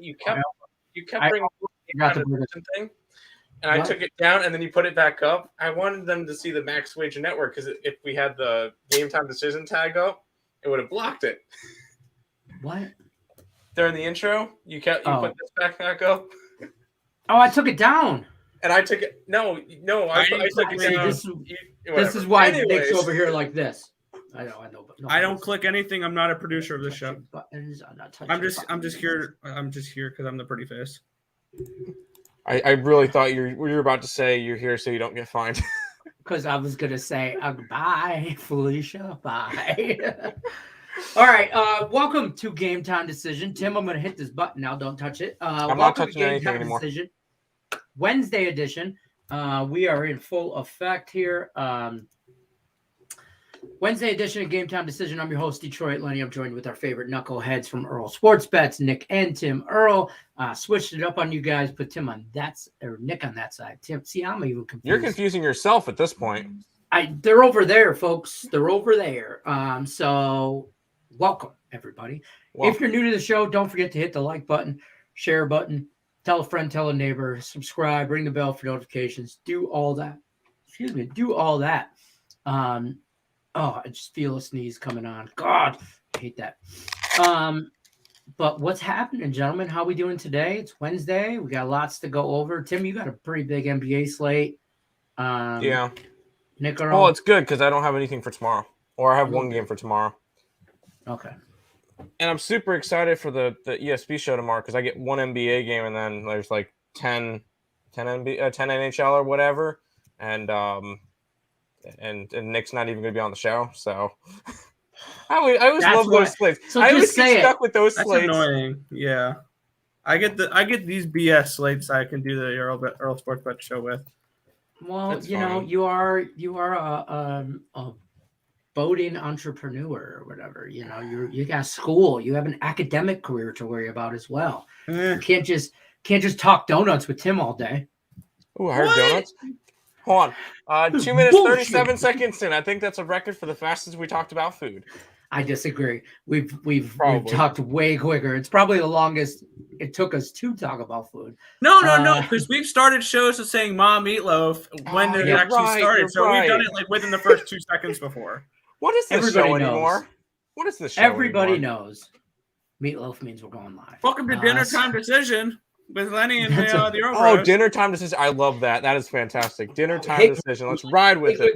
you kept bringing the thing, and I took it down, and then you put it back up. I wanted them to see the max wage network because if we had the game time decision tag up, it would have blocked it. What? During the intro, you put this back up. Oh, I took it down. And I took it. No, I took it down. This is why Nick's over here like this. I know. But I don't click anything. I'm not a producer of this show. Buttons. I'm just here because I'm the pretty face. I really thought you were about to say you're here so you don't get fined. Because I was gonna say bye, Felicia. Bye. All right. Welcome to Game Time Decision. Tim, I'm gonna hit this button now. Don't touch it. I'm not touching anything anymore. Decision. Wednesday edition. We are in full effect here. Wednesday edition of Game Time Decision. I'm your host, Detroit Lenny. I'm joined with our favorite knuckleheads from Earl Sports Bets, Nick and Tim. Earl switched it up on you guys, put Tim on that or Nick on that side. Tim, see, I'm even confused. You're confusing yourself at this point. They're over there, folks. They're over there. So welcome, everybody. If you're new to the show, don't forget to hit the like button, share button, tell a friend, tell a neighbor, subscribe, ring the bell for notifications. Do all that. Do all that. I just feel a sneeze coming on. God, I hate that. But what's happening, gentlemen? How we doing today? It's Wednesday. We got lots to go over. Tim, you got a pretty big NBA slate. Yeah. Nick, well, it's good because I don't have anything for tomorrow. Or I have one game for tomorrow. Okay. And I'm super excited for the ESP show tomorrow because I get one NBA game and then there's like 10 NHL or whatever. And Nick's not even going to be on the show, so I always love those slates. So I always get stuck with those slates. That's annoying. Yeah, I get these BS slates I can do the Earl Sports Bet show with. Well, that's fine. you are a boating entrepreneur or whatever. You got school. You have an academic career to worry about as well. You can't just talk donuts with Tim all day. Oh, I heard donuts. Hold on. 2 minutes, 37 seconds in. I think that's a record for the fastest we talked about food. I disagree. We've talked way quicker. It's probably the longest it took us to talk about food. No, because we've started shows of saying "Mom Meatloaf" when it actually started. So we've done it like within the first 2 seconds before. What is this show anymore? What is this show Everybody knows. Meatloaf means we're going live. Welcome to Dinner Time Decision. With Lenny and the Earl. Oh, dinner time decision. I love that. That is fantastic. Dinner time decision. Let's ride with it.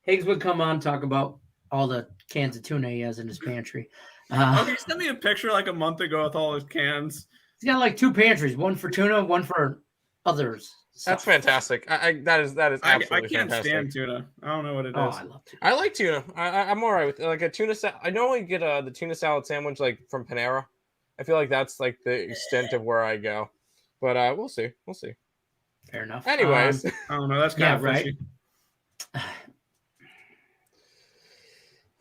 Higgs would come on, talk about all the cans of tuna he has in his pantry. He sent me a picture like a month ago with all his cans. He's got like 2 pantries, one for tuna, one for others. That's fantastic. That is absolutely fantastic. I can't stand tuna. I don't know what it is. I love tuna. I like tuna. I'm all right with like a tuna salad. I normally get the tuna salad sandwich like from Panera. I feel like that's like the extent of where I go, but we'll see. Fair enough. Anyways, I don't know. That's kind of right.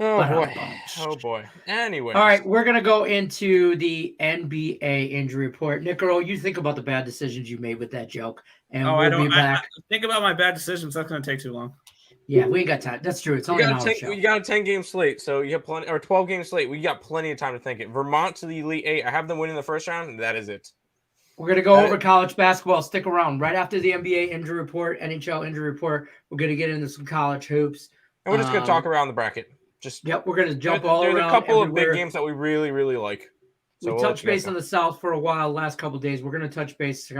Oh boy. Anyways, all right, we're gonna go into the NBA injury report. Nick Earl, you think about the bad decisions you made with that joke, and we'll be back. I think about my bad decisions. That's gonna take too long. Yeah, we ain't got time. That's true. It's only an hour show. You got a 10-game slate, so you have plenty, or 12-game slate. We got plenty of time to think it. Vermont to the Elite Eight. I have them winning the first round, and that is it. We're gonna go over college basketball. Stick around. Right after the NBA injury report, NHL injury report, we're gonna get into some college hoops. And we're just gonna talk around the bracket. We're gonna jump all around. There's a couple of big games that we really, really like. So we touched base on the South for a while. Last couple of days, we're gonna touch base.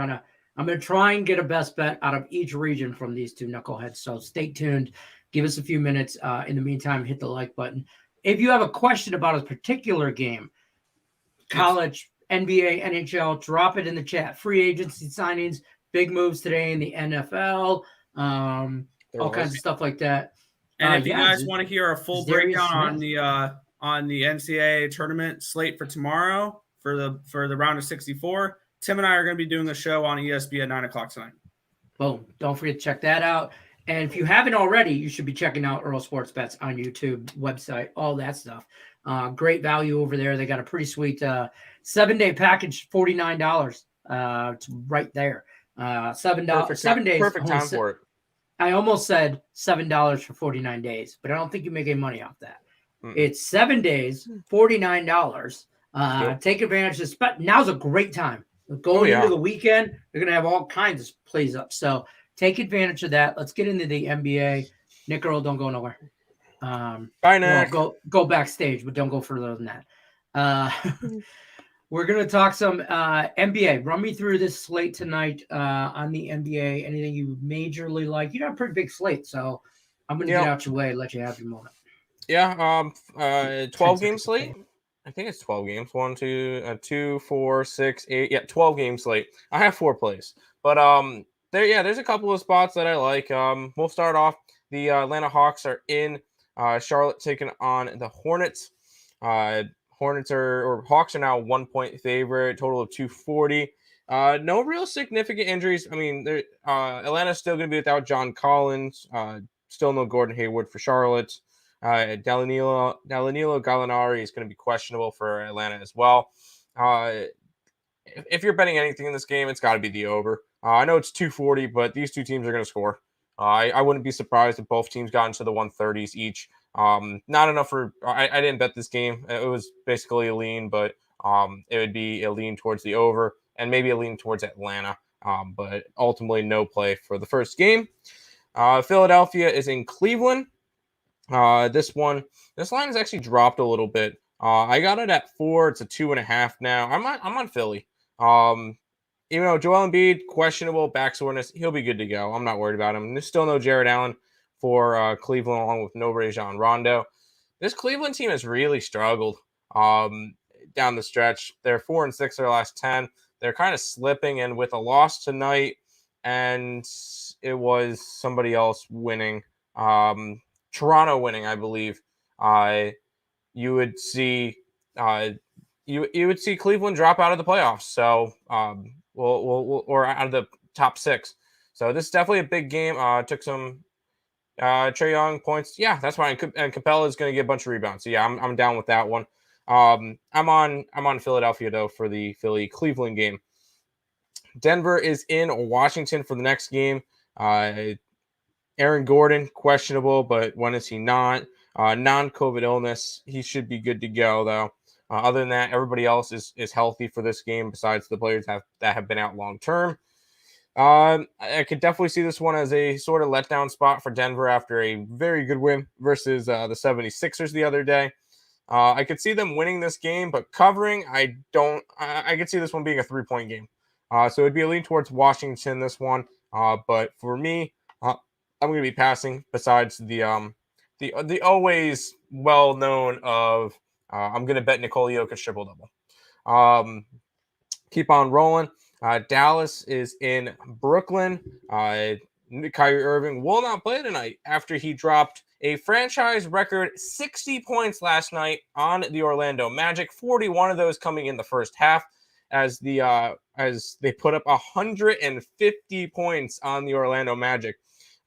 I'm gonna try and get a best bet out of each region from these two knuckleheads. So stay tuned. Give us a few minutes. In the meantime, hit the like button. If you have a question about a particular game, college, NBA, NHL, drop it in the chat. Free agency signings, big moves today in the NFL, all kinds of stuff like that. And if you guys want to hear a full breakdown on the NCAA tournament slate for tomorrow for the round of 64, Tim and I are going to be doing a show on ESP at 9:00 tonight. Boom! Don't forget to check that out. And if you haven't already, you should be checking out Earl Sports Bets on YouTube, website, all that stuff. Great value over there. They got a pretty sweet 7-day package, $49. It's right there. $7. 7 days. Perfect time for it. I almost said $7 for 49 days, but I don't think you make any money off that. It's 7 days, $49. Take advantage of this. Now's a great time. Going into the weekend, they're going to have all kinds of plays up. So take advantage of that. Let's get into the NBA. Nick Earl, don't go nowhere. Bye, Nick. Well, go backstage, but don't go further than that. We're going to talk some NBA. Run me through this slate tonight on the NBA. Anything you majorly like? You got a pretty big slate, so I'm going to get out your way and let you have your moment. Yeah, 12-game slate. I think it's 12 games. 1, 2, 4, 6, 8. Yeah, 12 game slate. I have 4 plays, but there's a couple of spots that I like. We'll start off. The Atlanta Hawks are in Charlotte taking on the Hornets. Hawks are now 1 point favorite, total of 240. No real significant injuries. I mean, Atlanta's still going to be without John Collins. Still no Gordon Hayward for Charlotte. Danilo Gallinari is going to be questionable for Atlanta as well. If you're betting anything in this game, it's got to be the over. I know it's 240, but these two teams are going to score. I wouldn't be surprised if both teams got into the 130s each. Not enough for I didn't bet this game. It was basically a lean, but it would be a lean towards the over and maybe a lean towards Atlanta. But ultimately no play for the first game. Philadelphia is in Cleveland. This line has actually dropped a little bit. I got it at 4. It's a 2.5 now. I'm on Philly. Even though Joel Embiid, questionable back soreness, he'll be good to go. I'm not worried about him. There's still no Jared Allen for Cleveland, along with no Rajon Rondo. This Cleveland team has really struggled down the stretch. They're 4-6 their last 10. They're kind of slipping, and with a loss tonight, and it was somebody else winning. Toronto winning, I believe. You would see you would see Cleveland drop out of the playoffs. So or out of the top 6. So this is definitely a big game. Took some Trae Young points. Yeah, that's fine. And Capella is going to get a bunch of rebounds. So yeah, I'm down with that one. I'm on Philadelphia though for the Philly Cleveland game. Denver is in Washington for the next game. Aaron Gordon, questionable, but when is he not? Non-COVID illness. He should be good to go, though. Other than that, everybody else is healthy for this game besides the players that have been out long-term. I could definitely see this one as a sort of letdown spot for Denver after a very good win versus the 76ers the other day. I could see them winning this game, but covering, I don't. I could see this one being a 3-point game. So it'd be a lean towards Washington, this one. But for me, I'm going to be passing. Besides the always well known of I'm going to bet Nikola Jokic triple double. Keep on rolling. Dallas is in Brooklyn. Kyrie Irving will not play tonight after he dropped a franchise record 60 points last night on the Orlando Magic. 41 of those coming in the first half, as they put up 150 points on the Orlando Magic.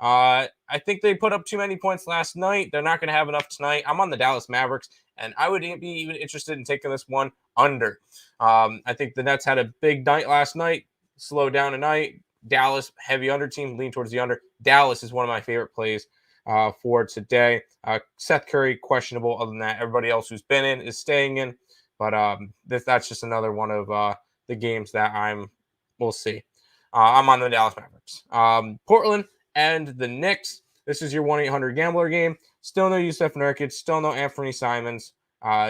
I think they put up too many points last night. They're not going to have enough tonight. I'm on the Dallas Mavericks, and I would be even interested in taking this one under. I think the Nets had a big night last night, slowed down tonight. Dallas, heavy under team, lean towards the under. Dallas is one of my favorite plays for today. Seth Curry, questionable. Other than that, everybody else who's been in is staying in. But that's just another one of the games that we'll see. I'm on the Dallas Mavericks. Portland and the Knicks. This is your 1-800-GAMBLER game. Still no Yusuf Nurkic. Still no Anthony Simons.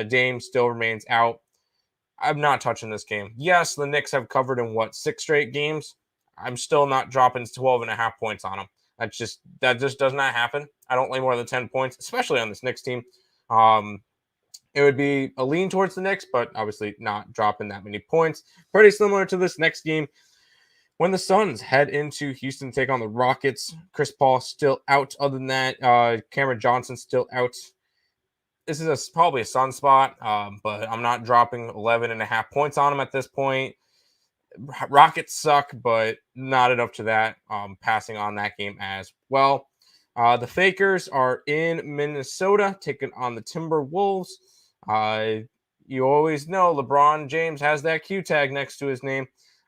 Dame still remains out. I'm not touching this game. Yes, the Knicks have covered in 6 straight games. I'm still not dropping 12.5 points on them. That just does not happen. I don't lay more than 10 points, especially on this Knicks team. It would be a lean towards the Knicks, but obviously not dropping that many points. Pretty similar to this next game. When the Suns head into Houston to take on the Rockets, Chris Paul still out. Other than that, Cameron Johnson still out. This is probably a Sun spot, but I'm not dropping 11.5 points on him at this point. Rockets suck, but not enough to that. Passing on that game as well. The Fakers are in Minnesota taking on the Timberwolves. You always know LeBron James has that Q tag next to his name.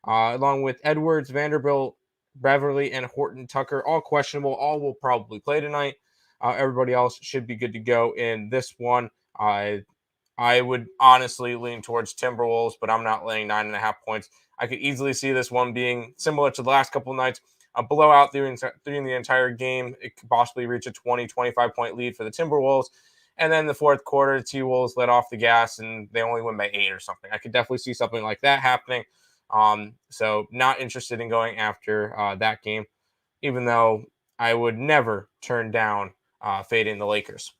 Along with Edwards, Vanderbilt, Beverly, and Horton Tucker, all questionable. All will probably play tonight. Everybody else should be good to go in this one. I would honestly lean towards Timberwolves, but I'm not laying 9.5 points. I could easily see this one being similar to the last couple of nights, a blowout during the entire game. It could possibly reach a 20, 25-point lead for the Timberwolves. And then the fourth quarter, the T-Wolves let off the gas, and they only win by 8 or something. I could definitely see something like that happening. So not interested in going after that game, even though I would never turn down fading the Lakers.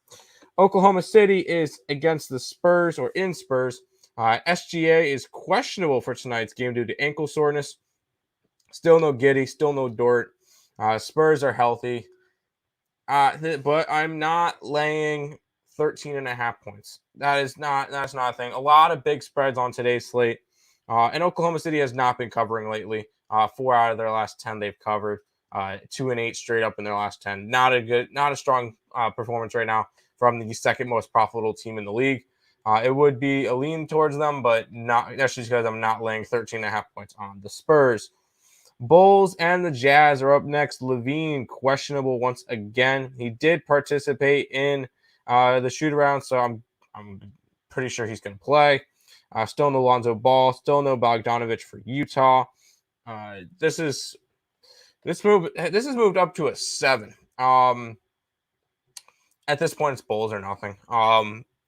Oklahoma City is against the Spurs or in Spurs. SGA is questionable for tonight's game due to ankle soreness. Still no Giddey, still no Dort. Spurs are healthy. But I'm not laying 13.5 points. That's not a thing. A lot of big spreads on today's slate. And Oklahoma City has not been covering lately. 4 out of their last 10 they've covered. 2-8 straight up in their last 10. Not a strong performance right now from the second most profitable team in the league. It would be a lean towards them, but that's just because I'm not laying 13.5 points on the Spurs. Bulls and the Jazz are up next. Levine, questionable once again. He did participate in the shoot-around, so I'm pretty sure he's going to play. Still no Lonzo Ball. Still no Bogdanovich for Utah. This has moved up to a 7. At this point, it's Bulls or nothing.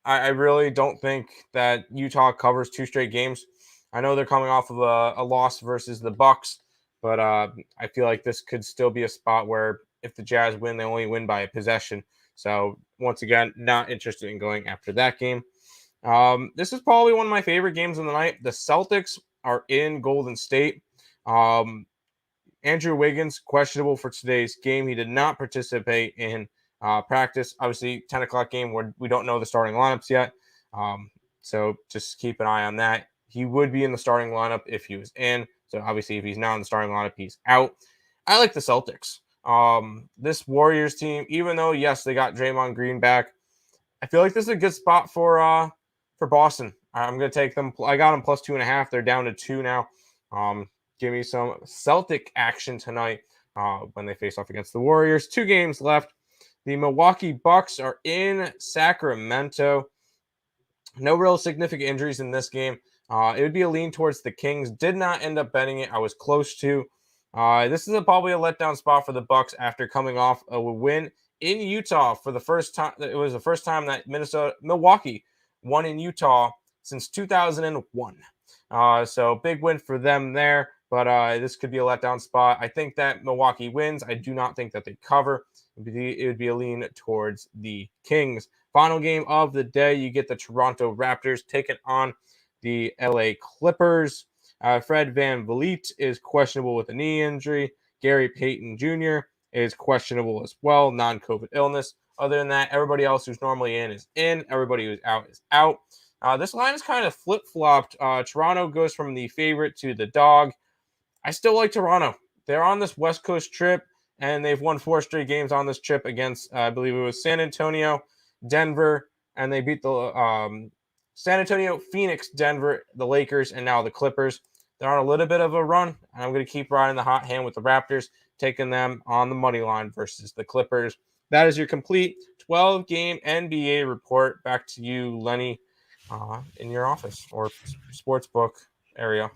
I really don't think that Utah covers 2 straight games. I know they're coming off of a loss versus the Bucks, but I feel like this could still be a spot where if the Jazz win, they only win by a possession. So once again, not interested in going after that game. This is probably one of my favorite games of the night. The Celtics are in Golden State. Andrew Wiggins, questionable for today's game. He did not participate in practice. Obviously, 10 o'clock game where we don't know the starting lineups yet. So just keep an eye on that. He would be in the starting lineup if he was in. So obviously, if he's not in the starting lineup, he's out. I like the Celtics. This Warriors team, even though, yes, they got Draymond Green back, I feel like this is a good spot for Boston. I'm going to take them. I got them plus 2.5. They're down to 2 now. Give me some Celtic action tonight when they face off against the Warriors. 2 games left. The Milwaukee Bucks are in Sacramento. No real significant injuries in this game. It would be a lean towards the Kings. Did not end up betting it. I was close to. This is probably a letdown spot for the Bucks after coming off a win in Utah for the first time. It was the first time that Milwaukee won in Utah since 2001. So big win for them there. But this could be a letdown spot. I think that Milwaukee wins. I do not think that they cover. It would be a lean towards the Kings. Final game of the day, you get the Toronto Raptors taking on the LA Clippers. Fred VanVleet is questionable with a knee injury. Gary Payton Jr. is questionable as well, non-COVID illness. Other than that, everybody else who's normally in is in. Everybody who's out is out. This line is kind of flip-flopped. Toronto goes from the favorite to the dog. I still like Toronto. They're on this West Coast trip, and they've won 4 straight games on this trip against, I believe it was San Antonio, Denver, and they beat the San Antonio, Phoenix, Denver, the Lakers, and now the Clippers. They're on a little bit of a run, and I'm going to keep riding the hot hand with the Raptors, taking them on the money line versus the Clippers. That is your complete 12-game NBA report. Back to you, Lenny, in your office or sportsbook area.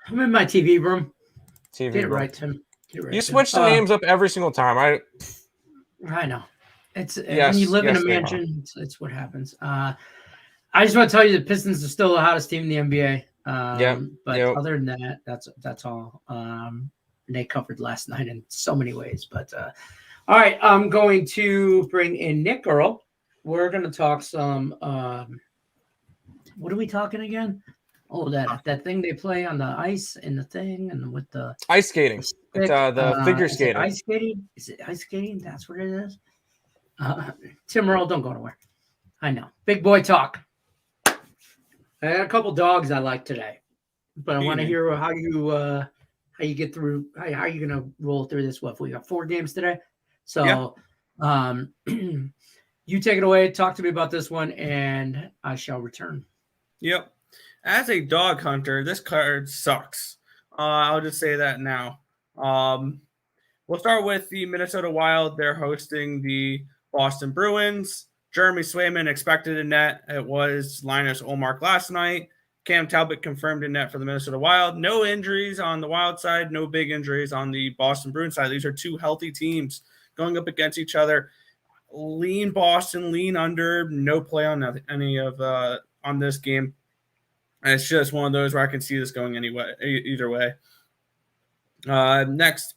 I'm in my TV room. TV Get it room. right, Tim. Get it right, You Tim. switch the names up every single time. I know. It's Yes, when you live in a mansion, it's what happens. I just want to tell you the Pistons are still the hottest team in the NBA. Other than that, that's all. They covered last night in so many ways. But all right, I'm going to bring in Nick Earl. We're going to talk some. What are we talking again? Oh, that thing they play on the ice and the thing and with the ice skating. It's the figure skating. Ice skating? Is it ice skating? That's what it is. Tim Earl, don't go nowhere. I know. Big boy talk. I got a couple dogs I like today, but I want to hear how you get through. How are you gonna roll through this? We got 4 games today, so you take it away. Talk to me about this one, and I shall return. Yep. As a dog hunter, this card sucks. I'll just say that now. We'll start with the Minnesota Wild. They're hosting the Boston Bruins. Jeremy Swayman expected in net. It was Linus Ullmark last night. Cam Talbot confirmed in net for the Minnesota Wild. No injuries on the Wild side, no big injuries on the Boston Bruins side. These are two healthy teams going up against each other. Lean Boston, lean under, no play on any of on this game. And it's just one of those where I can see this going either way. Next,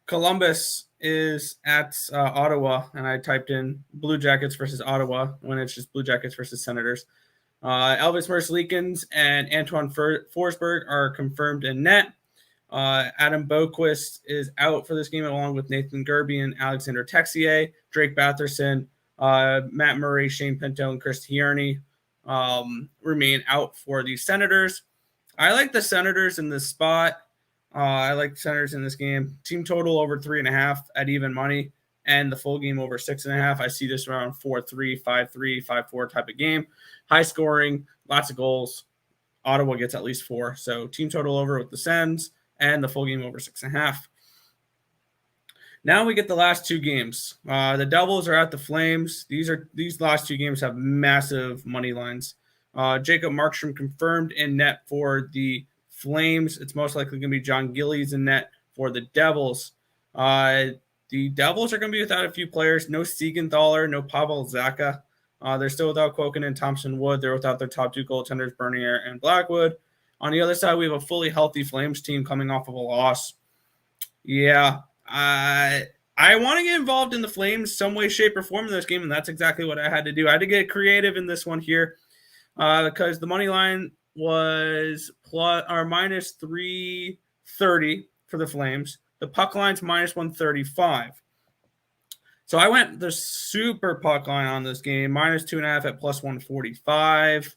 Columbus is at Ottawa, and I typed in Blue Jackets versus Ottawa when it's just Blue Jackets versus Senators. Elvis Merzlikins and Antoine Forsberg are confirmed in net. Adam Boquist is out for this game along with Nathan Gerby and Alexander Texier, Drake Batherson, Matt Murray, Shane Pinto, and Chris Tierney remain out for the Senators. I like the Senators in this spot. I like the Senators in this game. Team total over 3.5 at even money, and the full game over 6.5. I see this around 4-3, 5-3, 5-4 type of game. High scoring, lots of goals. Ottawa gets at least 4. So team total over with the Sens and the full game over 6.5. Now we get the last two games. The Devils are at the Flames. These last two games have massive money lines. Jacob Markstrom confirmed in net for the Flames. It's most likely going to be John Gillies in net for the Devils. The Devils are going to be without a few players. No Siegenthaler, no Pavel Zacha. They're still without Quoken and Thompson Wood. They're without their top two goaltenders, Bernier and Blackwood. On the other side, we have a fully healthy Flames team coming off of a loss. Yeah, I want to get involved in the Flames some way, shape, or form in this game, and that's exactly what I had to do. I had to get creative in this one here because the money line was minus 330 for the Flames. The puck line's minus 135. So I went the super puck line on this game, minus 2.5 at plus 145.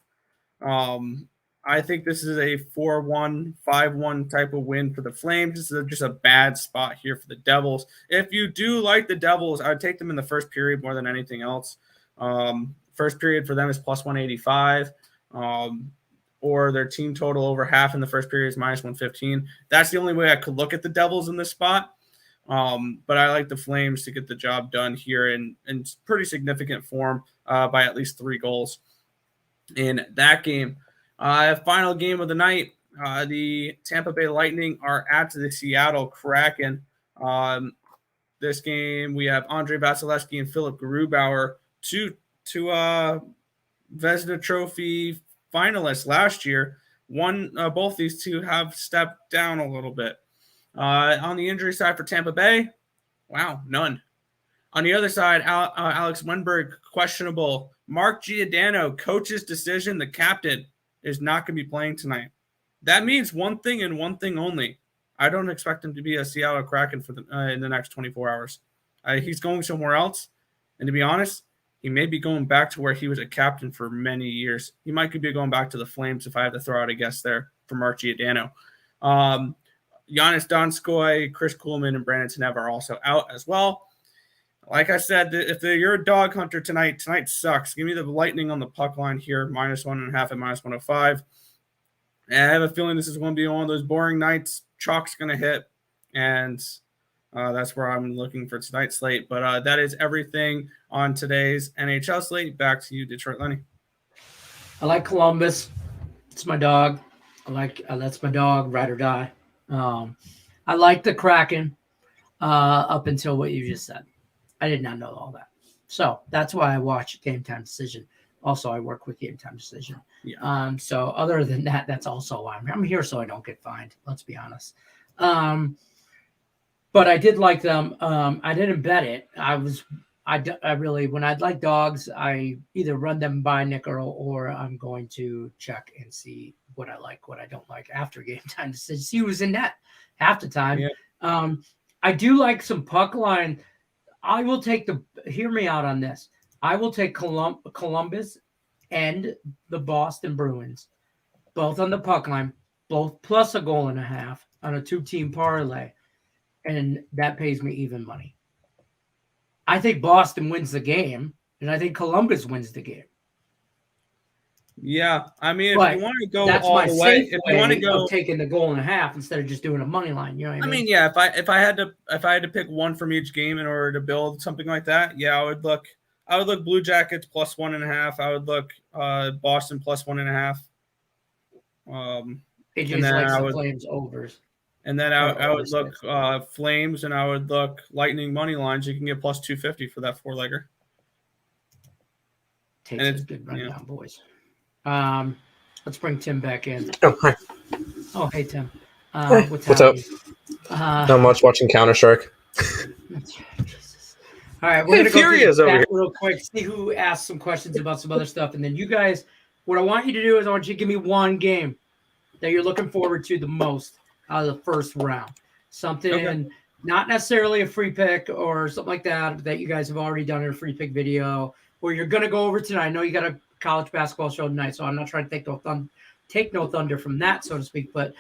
I think this is a 4-1, 5-1 type of win for the Flames. This is just a bad spot here for the Devils. If you do like the Devils, I would take them in the first period more than anything else. First period for them is plus 185. Or their team total over half in the first period is minus 115. That's the only way I could look at the Devils in this spot. But I like the Flames to get the job done here in pretty significant form by at least 3 goals in that game. Final game of the night, the Tampa Bay Lightning are at the Seattle Kraken. This game, we have Andre Vasilevsky and Philip Grubauer, two Vezina Trophy finalists last year. Both these two have stepped down a little bit. On the injury side for Tampa Bay, wow, none. On the other side, Alex Wenberg, questionable. Mark Giordano, coach's decision, the captain, is not going to be playing tonight. That means one thing and one thing only. I don't expect him to be a Seattle Kraken for in the next 24 hours. He's going somewhere else. And to be honest, he may be going back to where he was a captain for many years. He might be going back to the Flames if I have to throw out a guess there for Mark Giordano. Giannis Donskoy, Chris Kuhlman, and Brandon Tanev are also out as well. Like I said, if you're a dog hunter tonight sucks. Give me the Lightning on the puck line here, minus 1.5 at minus 105. And I have a feeling this is going to be one of those boring nights. Chalk's going to hit, and that's where I'm looking for tonight's slate. But that is everything on today's NHL slate. Back to you, Detroit Lenny. I like Columbus. It's my dog. That's my dog, ride or die. I like the Kraken up until what you just said. I did not know all that. So that's why I watch Game Time Decision. Also, I work with Game Time Decision. Yeah. So other than that, that's also why I'm here so I don't get fined. Let's be honest. But I did like them. I didn't bet it. I really, when I'd like dogs, I either run them by nickel or I'm going to check and see what I like, what I don't like after Game Time Decision. See who's in net half the time. Yeah. I do like some puck line. I will take hear me out on this. I will take Columbus and the Boston Bruins, both on the puck line, both plus 1.5 goals on a 2-team parlay. And that pays me even money. I think Boston wins the game, and I think Columbus wins the game. Yeah, I mean, if you want to go all the way, if you want to go taking the 1.5 instead of just doing a money line, you know what I mean? I mean, yeah, if I had to pick one from each game in order to build something like that, yeah, I would look I would look Blue Jackets plus 1.5. I would look Boston plus 1.5. It just likes the Flames overs. And then I would look Flames, and I would look Lightning money lines. You can get plus 250 for that 4-legger. Takes a good rundown, boys. Let's bring Tim back in. Oh, hi. Oh, hey, Tim. What's up? Not much, watching Counter-Strike. Jesus. All right, we're going to go through the chat real quick, see who asked some questions about some other stuff. And then you guys, what I want you to do is I want you to give me one game that you're looking forward to the most out of the first round. Something not necessarily a free pick or something like that you guys have already done in a free pick video, where you're going to go over tonight. I know you got a college basketball show tonight, so I'm not trying to take no thunder from that, so to speak. But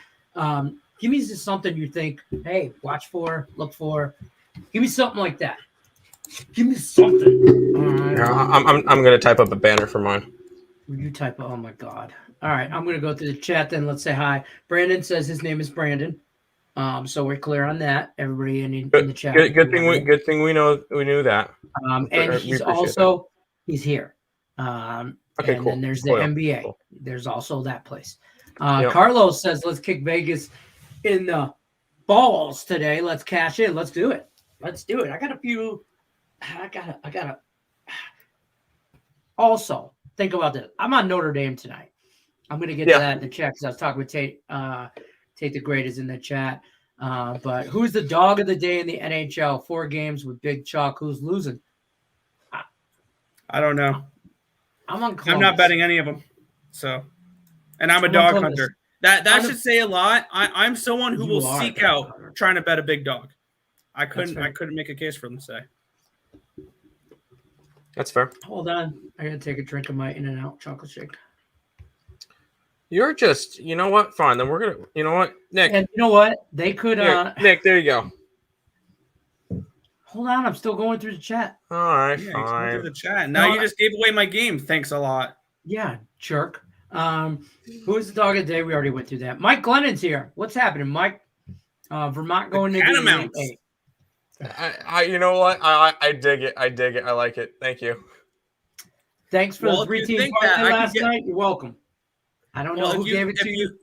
give me just something you think, hey, watch for, look for. Give me something like that. Give me something. I'm going to type up a banner for mine. You type, oh my God. All right, I'm going to go through the chat then. Let's say hi. Brandon says his name is Brandon. So we're clear on that. Everybody in the chat. Good thing we knew that. And he's here. And cool. then there's the NBA. Cool. There's also that place. Carlos says, let's kick Vegas in the balls today. Let's cash in. Let's do it. I got a few. I gotta. Also, think about this. I'm on Notre Dame tonight. I'm going to get to that in the chat because I was talking with Tate. Tate the Great is in the chat. But who's the dog of the day in the NHL? 4 games with Big Chalk. Who's losing? I don't know. I'm on Columbus. I'm not betting any of them. So, and I'm a dog hunter. That should say a lot. I'm someone who will seek out trying to bet a big dog. I couldn't make a case for them today. That's fair. Hold on. I got to take a drink of my In-N-Out chocolate shake. You're just, you know what? Fine. Then we're going to, you know what? Nick. And you know what? They could. Nick, there you go. Hold on. I'm still going through the chat. All right, fine. Going through the chat. Now you just gave away my game. Thanks a lot. Yeah, jerk. Who is the dog of the day? We already went through that. Mike Glennon's here. What's happening, Mike? Vermont going to Catamounts. You know what? I dig it. I like it. Thank you. Thanks for the 3-team parlay last night. You're welcome. I don't know who gave it to you.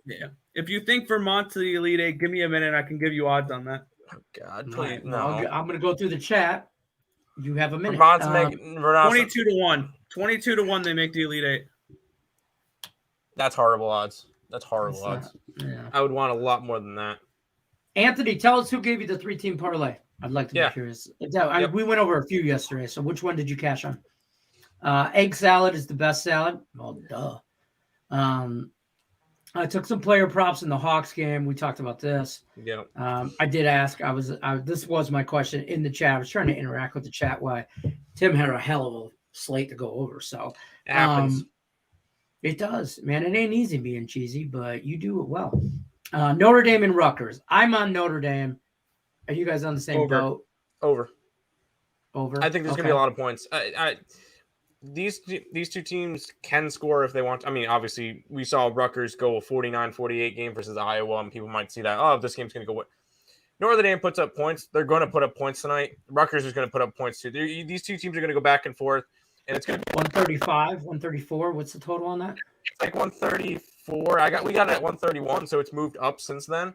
If you think Vermont to the Elite Eight, give me a minute. I can give you odds on that. Oh, God, please, no. I'm going to go through the chat. You have a minute. Vermont's making 22-1. 22-1, they make the Elite Eight. That's horrible odds. Odds. Yeah. I would want a lot more than that. Anthony, tell us who gave you the 3-team parlay. I'd like to be curious. We went over a few yesterday, so which one did you cash on? Egg salad is the best salad. Oh, duh. I took some player props in the Hawks game. We talked about this. Yeah. I did ask. This was my question in the chat. I was trying to interact with the chat. Why Tim had a hell of a slate to go over. So it happens. It does, man. It ain't easy being cheesy, but you do it well. Notre Dame and Rutgers. I'm on Notre Dame. Are you guys on the same boat? Over. I think there's gonna be a lot of points. These two teams can score if they want. I mean, obviously, we saw Rutgers go a 49-48 game versus Iowa, and people might see that, oh, this game's going to go. Notre Dame puts up points. They're going to put up points tonight. Rutgers is going to put up points, too. These two teams are going to go back and forth, and it's going to be 135, 134. What's the total on that? It's like 134. We got it at 131, so it's moved up since then.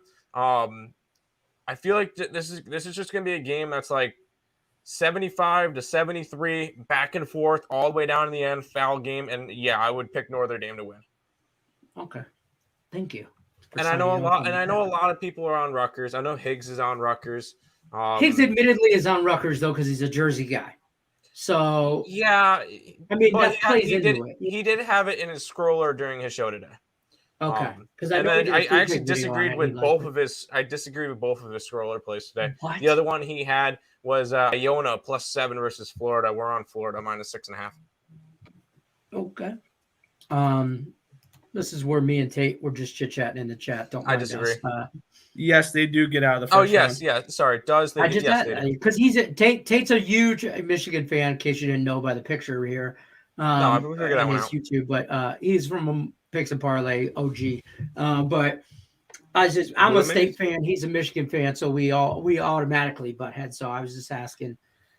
I feel like this is just going to be a game that's like 75-73, back and forth, all the way down in the end, foul game. And yeah, I would pick Notre Dame to win. Okay. Thank you. And I know a lot of people are on Rutgers. I know Higgs is on Rutgers. Higgs admittedly is on Rutgers though, because he's a Jersey guy. So yeah, I mean that plays into it. He did have it in his scroller during his show today. Okay, because I actually disagreed with both of his. I disagree with both of his scroller plays today. What? The other one he had was Iona +7 versus Florida. We're on Florida -6.5. Okay. This is where me and Tate were just chit chatting in the chat. Don't mind I disagree. Yes, they do get out of the first round. Yeah. Sorry, because Tate's a huge Michigan fan. In case you didn't know by the picture here, no, we figured that one out. YouTube, but he's from Picks and Parlay OG. But I'm a State fan. He's a Michigan fan, so we automatically butt heads. So I was just asking,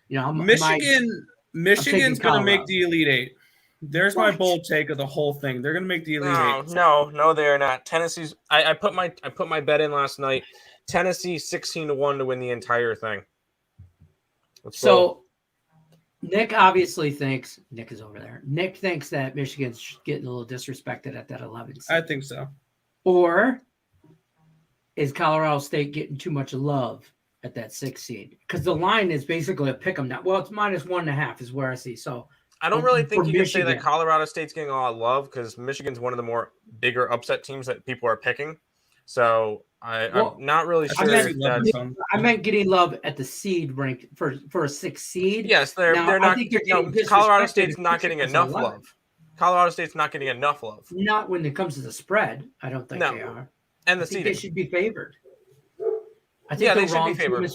Michigan Michigan's going to make the Elite Eight. There's my bold take of the whole thing. They're going to make the Elite Eight. No, they're not. Tennessee's. I put my bet in last night. Tennessee 16-1 to win the entire thing. So Nick obviously thinks Nick is over there. Nick thinks that Michigan's getting a little disrespected at that 11 seed. I think so. Or is Colorado State getting too much love at that 6 seed? Because the line is basically a pick 'em now. Well, it's -1.5 is where I see. So I don't really think you can say that Colorado State's getting a lot of love because Michigan's one of the more bigger upset teams that people are picking. So I'm not really sure. I meant getting love at the seed rank for a 6 seed. Yes, they're not. Colorado State's not getting enough love. Colorado State's not getting enough love. Not when it comes to the spread. I don't think they are. And I think they should be favored. I think they should be favored.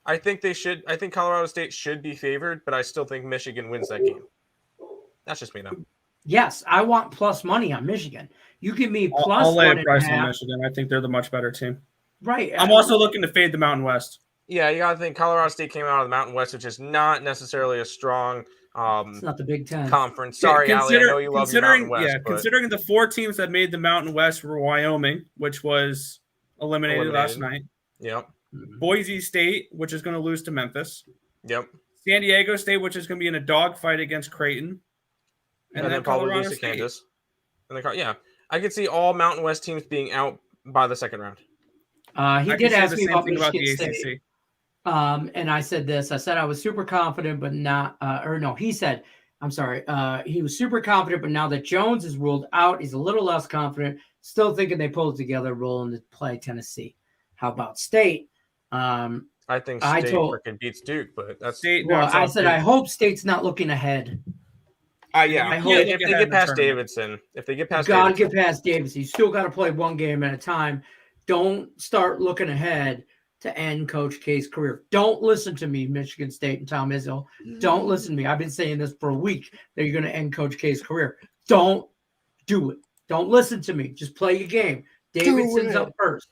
I think they should. I think Colorado State should be favored, but I still think Michigan wins that game. That's just me, though. Yes, I want plus money on Michigan. You give me plus. I'll lay a price on Michigan. I think they're the much better team. Right. I'm also looking to fade the Mountain West. Yeah, you got to think Colorado State came out of the Mountain West, which is not necessarily a strong. It's not the Big Ten conference. Sorry, Ali, I know you love your Mountain West. Yeah, considering the 4 teams that made the Mountain West were Wyoming, which was eliminated last night. Yep. Boise State, which is going to lose to Memphis. Yep. San Diego State, which is going to be in a dogfight against Creighton. And then probably lose to Kansas. And I could see all Mountain West teams being out by the second round. He did ask me about Michigan State. And I said this. I said I was super confident, but not he said, I'm sorry. He was super confident, but now that Jones is ruled out, he's a little less confident. Still thinking they pulled together, rolling to play Tennessee. How about State? I think State freaking beats Duke, but that's State. Well, I said I hope State's not looking ahead. I hope if they get past Davidson, get past Davidson. You still got to play one game at a time. Don't start looking ahead to end Coach K's career. Don't listen to me, Michigan State and Tom Izzo. Don't listen to me. I've been saying this for a week that you're going to end Coach K's career. Don't do it. Don't listen to me. Just play your game. Davidson's up first.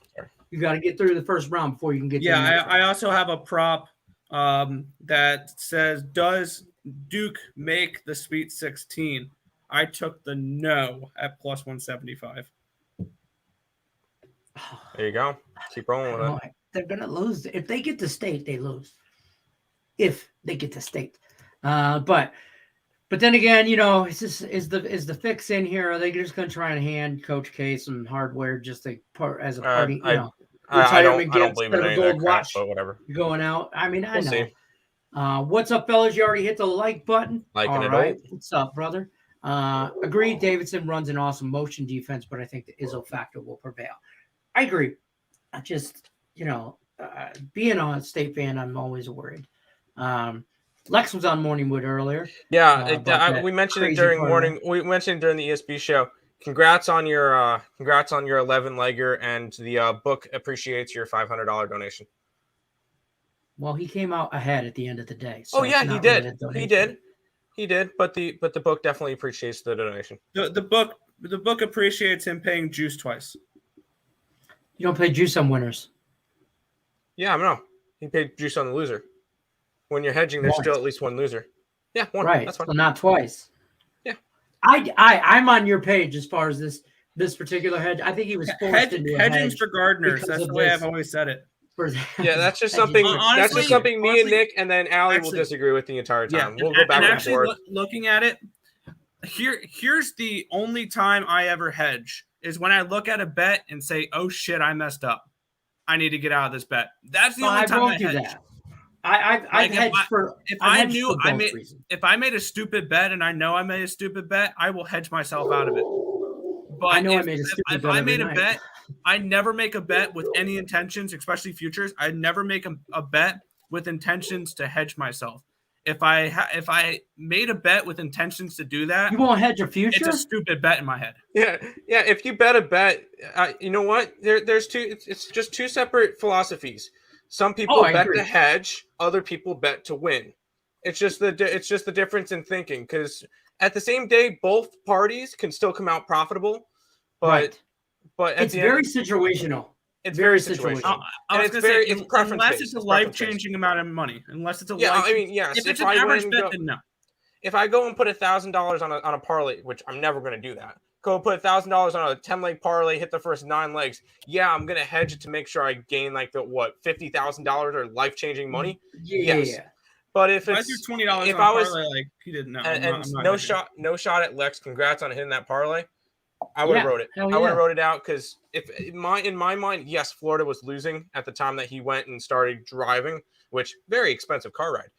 You got to get through the first round before you can get. I also have a prop that says, "Does Duke make the Sweet 16?" I took the no at plus 175. There you go. Keep rolling with it. They're gonna lose if they get to State. They lose if they get to State. But then again, is the fix in here? Are they just gonna try and hand Coach K some hardware just as a party? I don't believe in any of that crap, but whatever. Going out. I mean, I know. See. What's up, fellas? You already hit the like button. Liking it all. What's up, brother? Agreed. Davidson runs an awesome motion defense, but I think the Izzo factor will prevail. I agree. I just, being a State fan, I'm always worried. Lex was on Morningwood earlier. Yeah, we mentioned it during morning. We mentioned during the ESB show. Congrats on your 11-legger, and the book appreciates your $500 donation. Well, he came out ahead at the end of the day. So he did. He did. But the book definitely appreciates the donation. The book appreciates him paying juice twice. You don't pay juice on winners. Yeah, I know. He paid juice on the loser. When you're hedging, there's still at least one loser. Yeah, one. Right. That's fine. So not twice. Yeah. I'm on your page as far as this particular hedge. I think he was forced into hedging for gardeners. That's the way I've always said it. Yeah, that's just something. That's just something me and Nick and then Allie will disagree with the entire time. We'll go back and forth. Looking at it, here's the only time I ever hedge is when I look at a bet and say, "Oh shit, I messed up. I need to get out of this bet." That's the only time I hedge. That. I've hedged for. If I made a stupid bet and I know I made a stupid bet, I will hedge myself out of it. But I know I made a stupid bet. If I made a bet, I never make a bet with any intentions, especially futures. I never make a bet with intentions to hedge myself. If I made a bet with intentions to do that, you won't hedge a future. It's a stupid bet in my head. Yeah. If you bet a bet, you know what? There's two. It's just two separate philosophies. Some people bet to hedge, other people bet to win. It's just the difference in thinking. Because at the same day, both parties can still come out profitable, but it's very situational. It's very situational. I was going to say, unless it's a life-changing based. amount of money. Unless it's a yes. If it's an average bet, then no. If I go and put $1,000 on a parlay, which I'm never going to do that, go put $1,000 on a 10-leg parlay, hit the first 9 legs. Yeah, I'm going to hedge it to make sure I gain like the $50,000 or life-changing money. Yes. But if it's $20 if on I was parlay, like he didn't know, and no shot at Lex. Congrats on hitting that parlay. I would have wrote it. I would have wrote it out because if in my mind, yes, Florida was losing at the time that he went and started driving, which very expensive car ride.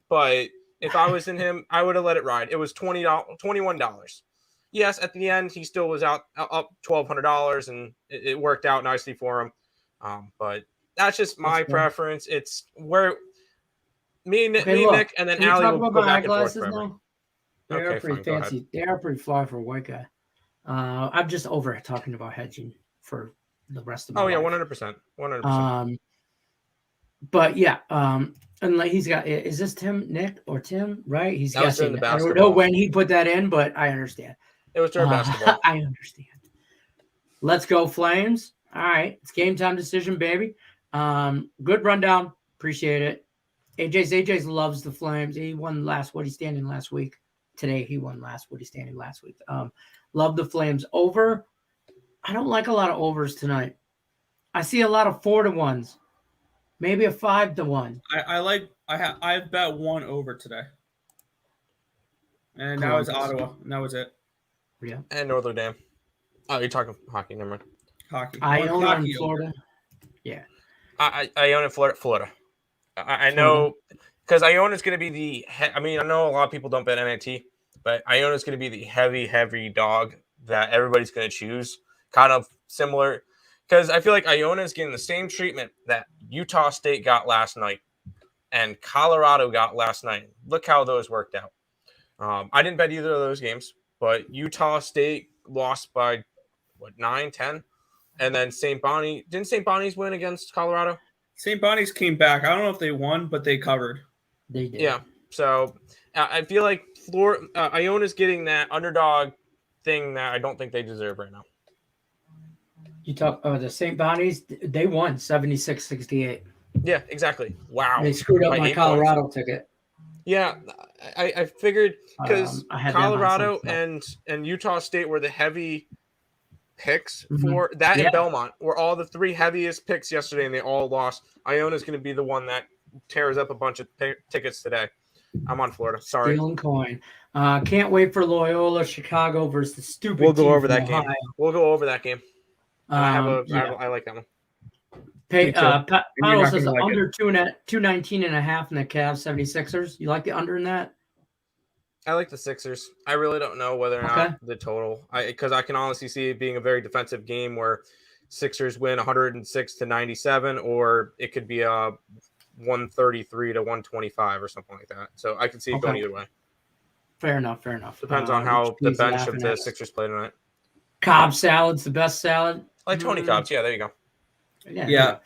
But if I was in him, I would have let it ride. It was $21. Yes, at the end he still was up $1,200, and it worked out nicely for him. But that's just my preference. It's where me, Nick, and then Allie will go back and forth forever. They are pretty fancy. They are pretty fly for a white guy. I'm just over talking about hedging for the rest of my life. 100%. But yeah, and like he's got, is this Nick or Tim, right? He's guessing. I don't know when he put that in, but I understand. It was during basketball. I understand. Let's go Flames. All right, it's game time decision, baby. Good rundown. Appreciate it. AJ's loves the Flames. He won Woody standing last week. Today he won Woody standing last week. Love the Flames over. I don't like a lot of overs tonight. I see a lot of 4-1s, maybe a 5-1. I've bet 1 over today, and now it's Ottawa. And that was it. Yeah. And Notre Dame. Oh, you're talking hockey. Never mind. Hockey. I own in Florida. Yeah. I own in Florida. I know because Iona is going to be I know a lot of people don't bet NIT, but Iona is going to be the heavy dog that everybody's going to choose. Kind of similar because I feel like Iona is getting the same treatment that Utah State got last night and Colorado got last night. Look how those worked out. I didn't bet either of those games, but Utah State lost by 9-10, and then didn't St. Bonnie's win against Colorado? St. Bonnie's came back. I don't know if they won, but they covered. They did. Yeah. So I feel like Iona's getting that underdog thing that I don't think they deserve right now. You talk the St. Bonnie's, they won 76-68. Yeah, exactly. Wow. They screwed up my Colorado ticket. Yeah, I figured because Colorado and Utah State were the heavy picks for that, and Belmont were all the 3 heaviest picks yesterday, and they all lost. Iona's going to be the one that tears up a bunch of tickets today. I'm on Florida. Sorry. Stealing coin. Can't wait for Loyola Chicago versus the stupid. We'll go over that game. We'll go over that game. I like that one. Paolo says under 219 and a half in the Cavs 76ers. You like the under in that? I like the Sixers. I really don't know whether or not the total, because I can honestly see it being a very defensive game where Sixers win 106-97, or it could be a 133-125 or something like that. So I can see it going either way. Fair enough. Depends on how the bench of the Sixers play tonight. Cobb salad's the best salad. I like Tony Cobb's. Yeah, there you go. Yeah.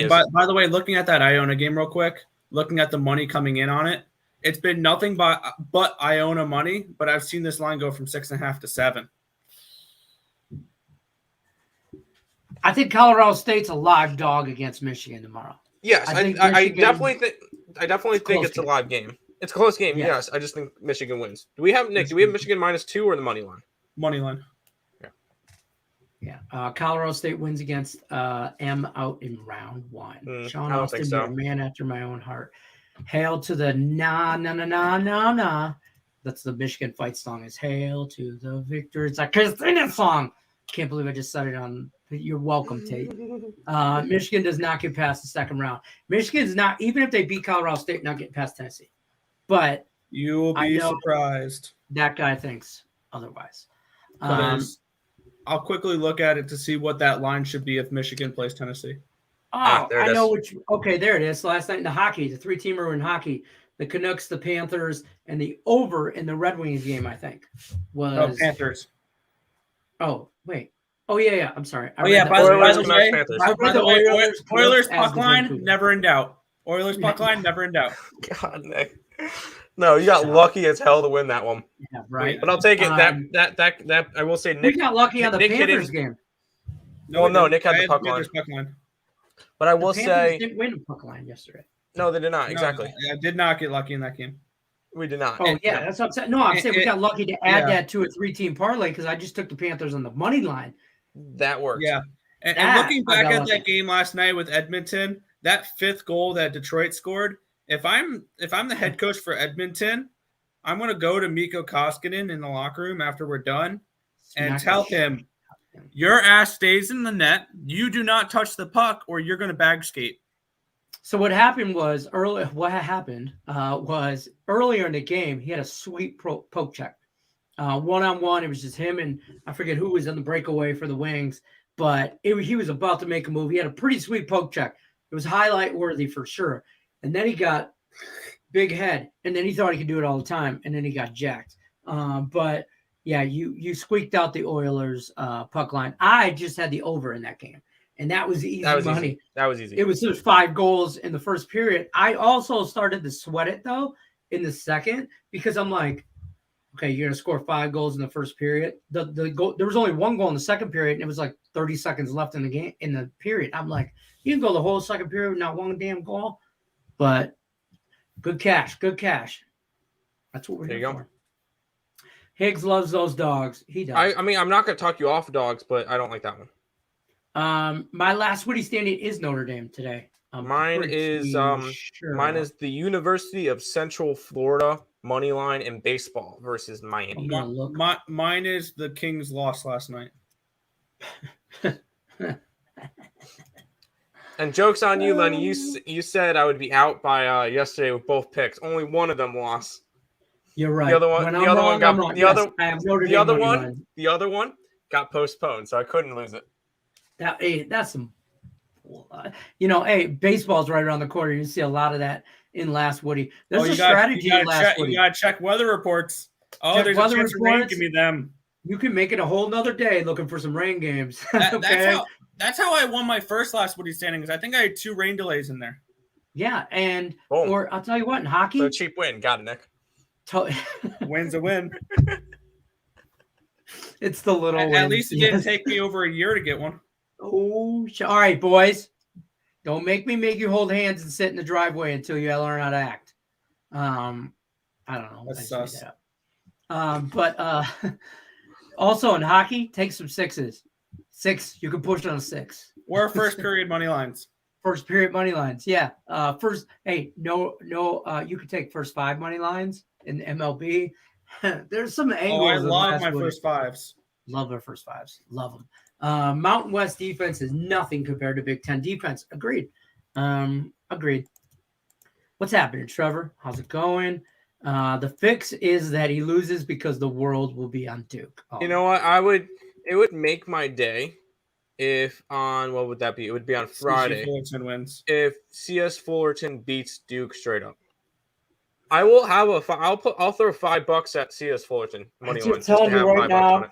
By the way, looking at that Iona game real quick, looking at the money coming in on it, it's been nothing but Iona money, but I've seen this line go from 6.5 to 7. I think Colorado State's a live dog against Michigan tomorrow. Yes, I definitely think it's a live game. It's a close game. Yes, I just think Michigan wins. Do we have Michigan -2 or the money line? Money line. Yeah. Colorado State wins against M out in round 1. Sean I don't Austin, think so. a man after my own heart. Hail to the na. That's the Michigan fight song. Is hail to the victor. It's a Christina song. Can't believe I just said it on. You're welcome, Tate. Michigan does not get past the second round. Michigan's not, even if they beat Colorado State, not getting past Tennessee. But you will be surprised. That guy thinks otherwise. I'll quickly look at it to see what that line should be if Michigan plays Tennessee. I know which. Okay, there it is. Last night in the hockey, the 3-teamer in hockey, the Canucks, the Panthers, and the over in the Red Wings game, I think, was Panthers. Oh, wait. Oh, yeah. I'm sorry. By the way, Oilers puck line, never in doubt. Oilers puck line, never in doubt. God, Nick. No, you got lucky as hell to win that one. Yeah, right. But I'll take it. That I will say, Nick. We got lucky on the Panthers game. No, Nick had the puck line. But I will say, didn't win the puck line yesterday. No, they did not. Exactly. I did not get lucky in that game. We did not. Oh, yeah, that's what I'm saying. No, I'm saying we got lucky to add that to a 3-team parlay because I just took the Panthers on the money line. That worked. Yeah. And looking back at that game last night with Edmonton, that 5th goal that Detroit scored, if I'm the head coach for Edmonton, I'm going to go to Mikko Koskinen in the locker room after we're done and tell him, your ass stays in the net. You do not touch the puck or you're going to bag skate. So what happened was earlier in the game, he had a sweet poke check. One-on-one, it was just him and I forget who was on the breakaway for the Wings, but he was about to make a move. He had a pretty sweet poke check. It was highlight worthy for sure. And then he got big head, and then he thought he could do it all the time, and then he got jacked. But yeah, you squeaked out the Oilers puck line. I just had the over in that game, and that was easy money. That was easy. It was just 5 goals in the first period. I also started to sweat it though in the second because I'm like, okay, you're gonna score 5 goals in the first period. The goal, there was only 1 goal in the second period, and it was like 30 seconds left in the game in the period. I'm like, you can go the whole second period with not 1 damn goal, but good cash. That's what we're here for. Higgs loves those dogs. He does. I mean, I'm not gonna talk you off dogs, but I don't like that one. My last witty standing is Notre Dame today. Mine is the University of Central Florida money line in baseball versus Miami. Mine is the Kings lost last night. And joke's on you, Lenny. You said I would be out by yesterday with both picks. Only one of them lost. You're right. The other one got postponed, so I couldn't lose it. That's some. Baseball's right around the corner. You see a lot of that in last Woody. There's a strategy in last Woody. You got to check weather reports. Oh, there's a chance of rain. Give me them. You can make it a whole nother day looking for some rain games. That's how I won my first last Woody standing because I think I had 2 rain delays in there. Yeah, or I'll tell you what, in hockey. So cheap win. Got it, Nick. Win's a win. It's the little wins. At least it didn't take me over a year to get one. Oh, all right, boys. Don't make me make you hold hands and sit in the driveway until you learn how to act. I don't know. That's sus. But also in hockey, take some 6s. 6, you can push on a 6. Or first period money lines. First period money lines, yeah. You could take first 5 money lines in the MLB. There's some angles. I love my first 5s. Love their first 5s. Love them. Mountain West defense is nothing compared to Big Ten defense. Agreed. What's happening, Trevor? How's it going? The fix is that he loses because the world will be on Duke. You know what? It would make my day if what would that be? It would be on Friday. Fullerton wins. If CS Fullerton beats Duke straight up. I'll throw $5 at CS Fullerton money line. I'm telling you right now,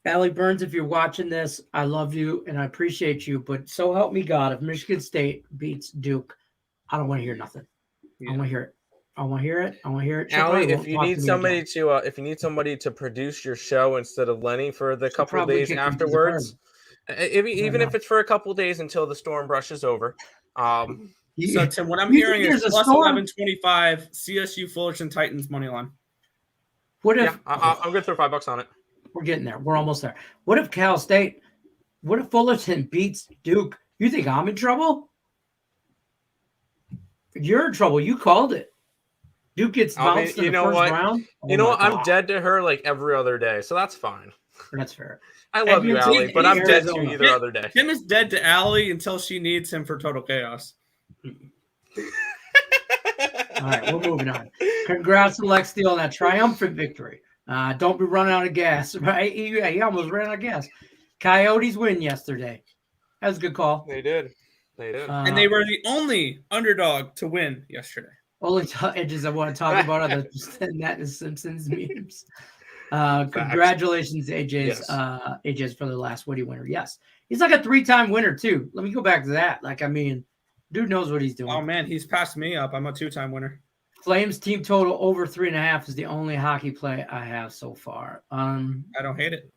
Allie Burns, if you're watching this, I love you and I appreciate you, but so help me God, if Michigan State beats Duke, I don't want to hear nothing. Yeah. I want to hear it. Allie, if you need somebody to produce your show instead of Lenny for the couple of days afterwards, even if it's for a couple of days until the storm brushes over. So Tim, what I'm hearing is plus 1125 CSU Fullerton Titans money line. What if I'm gonna throw $5 on it? We're getting there. We're almost there. What if Fullerton beats Duke? You think I'm in trouble? You're in trouble. You called it. Duke gets bounced in the first round. I'm dead to her like every other day, so that's fine. That's fair. I love you, Allie, but I'm dead to you either other day. Tim is dead to Allie until she needs him for total chaos. All right, we're moving on. Congrats to Lex Steele on that triumphant victory. Don't be running out of gas, right? He almost ran out of gas. Coyotes win yesterday. That was a good call. They did. And they were the only underdog to win yesterday. Only edges I want to talk about are the Simpsons memes. Congratulations, AJ's for the last Woody winner. Yes, he's like a 3-time winner too. Let me go back to that. Dude knows what he's doing. Oh man, he's passed me up. I'm a 2-time winner. Flames team total over 3.5 is the only hockey play I have so far. I don't hate it.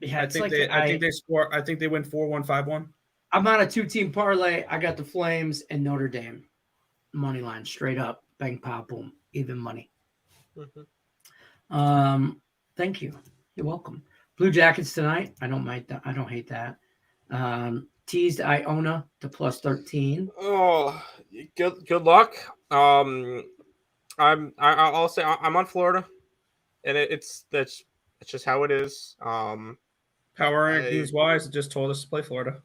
Yeah, I think they score. I think they win 4-1, 5-1. I'm on a 2-team parlay. I got the Flames and Notre Dame money line straight up. Bang, pop, boom, even money. Mm-hmm. Thank you. You're welcome. Blue Jackets tonight. I don't mind that. I don't hate that. Teased Iona to +13. Oh, good luck. I'll say I'm on Florida, and it's just how it is. Power rankings wise, it just told us to play Florida.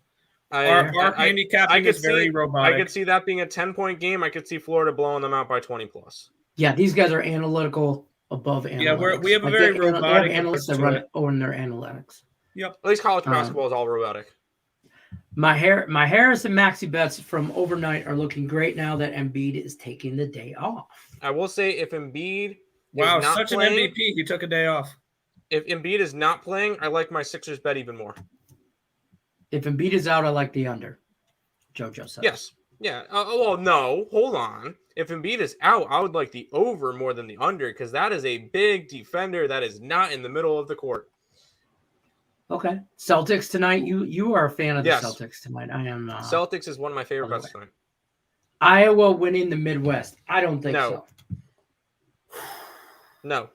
Our handicapping is very robotic. I could see that being a 10-point game. I could see Florida blowing them out by 20+. Yeah, these guys are analytical above analytics. Yeah, we have a very robotic. They have analysts that run it on their analytics. Yep. At least college basketball is all robotic. My Harris and Maxi bets from overnight are looking great now that Embiid is taking the day off. I will say if Embiid such an MVP, he took a day off. If Embiid is not playing, I like my Sixers bet even more. If Embiid is out, I like the under. JoJo said. Yes. Yeah. Well, no. Hold on. If Embiid is out, I would like the over more than the under because that is a big defender that is not in the middle of the court. Okay. Celtics tonight. You are a fan of the Celtics tonight. I am. Celtics is one of my favorite bets tonight. Iowa winning the Midwest. I don't think so. No.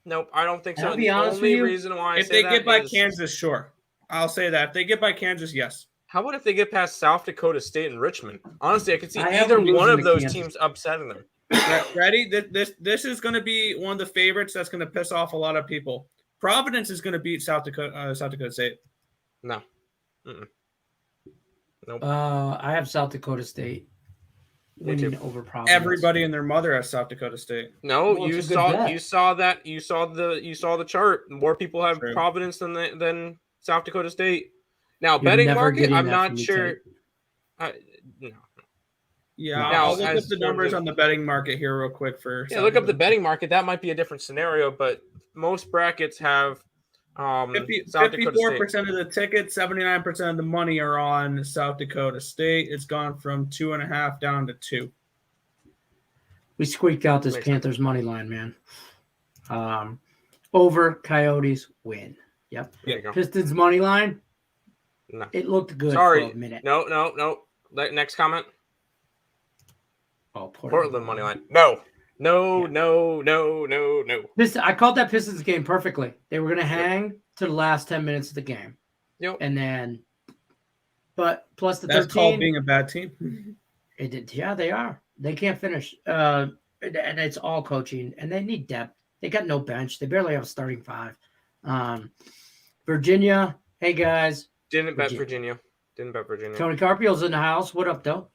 Nope. I don't think so. I'll be honest with you. Reason why if they get by Kansas, sure. I'll say that. If they get by Kansas, yes. How about if they get past South Dakota State and Richmond? Honestly, I could see either one of those teams upsetting them. Ready? This is going to be one of the favorites that's going to piss off a lot of people. Providence is going to beat South Dakota State. No. Mm-mm. Nope. I have South Dakota State winning over Providence. Everybody and their mother has South Dakota State. No, well, you saw the chart. More people have Providence than South Dakota State. Now, betting market, I'm not sure. No. Yeah, I'll look up the numbers on the betting market here real quick look up the betting market. That might be a different scenario, but most brackets have 54% of the tickets, 79% of the money are on South Dakota State. It's gone from 2.5 down to 2. We squeaked out this Panthers money line, man. Over Coyotes win. Yep. Pistons money line. No. It looked good for a minute. No. Next comment. Oh, Portland money line. No. I called that Pistons game perfectly. They were going to hang to the last 10 minutes of the game. Yep. And then, but plus the That's 13. called being a bad team. It did. Yeah, they are. They can't finish. And it's all coaching. And they need depth. They got no bench. They barely have a starting 5. Virginia. Hey, guys. Didn't bet Virginia. Tony Carpio's in the house. What up, though?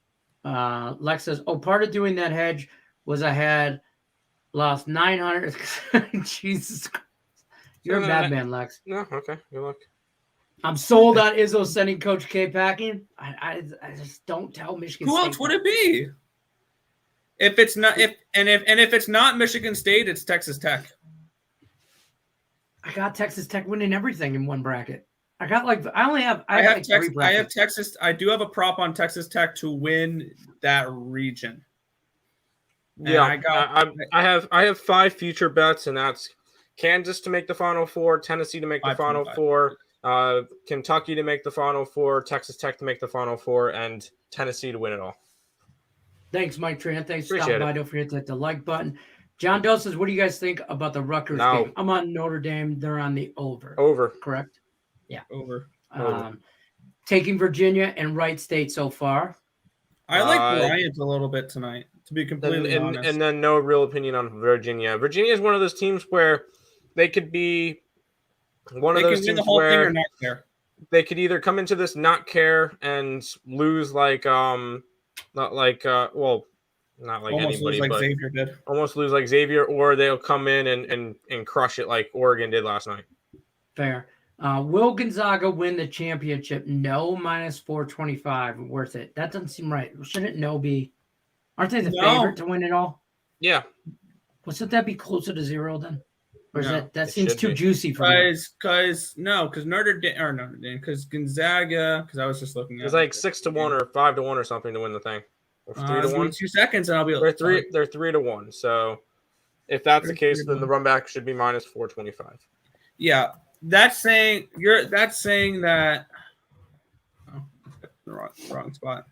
Lex says, part of doing that hedge was I had lost 900. Jesus Christ. You're a bad man, Lex. No, okay. Good luck. I'm sold on Izzo sending Coach K packing. I just don't tell Michigan State. Who else would it be? If it's not if it's not Michigan State, it's Texas Tech. I got Texas Tech winning everything in one bracket. I have Texas. I do have a prop on Texas Tech to win that region. Yeah, I have 5 future bets, and that's Kansas to make the Final Four, Tennessee to make the Final Four, Kentucky to make the Final Four, Texas Tech to make the Final Four, and Tennessee to win it all. Thanks, Mike Tran. Thanks for stopping by. Don't forget to hit the like button. John Doe says, what do you guys think about the Rutgers game? I'm on Notre Dame. They're on the over. Over. Correct? Yeah. Over. Taking Virginia and Wright State so far. I like Bryant a little bit tonight, to be completely honest. And then no real opinion on Virginia. Virginia is one of those teams where they could be one of those teams where they could either come into this not care and lose Xavier did. Almost lose like Xavier, or they'll come in and crush it like Oregon did last night. Fair. Will Gonzaga win the championship? No, -425. Worth it. That doesn't seem right. Shouldn't no be? Aren't they the favorite to win it all? Yeah. Shouldn't that be closer to 0 then? Or is that seems too juicy for me? Because Notre Dame, because Gonzaga, because I was just looking at it's like 6-1 or 5-1 or something to win the thing. Or 3-1. 2 seconds and I'll be like, they're 3-1. So if that's the case, then the run back should be -425. Yeah. That's saying that the wrong spot.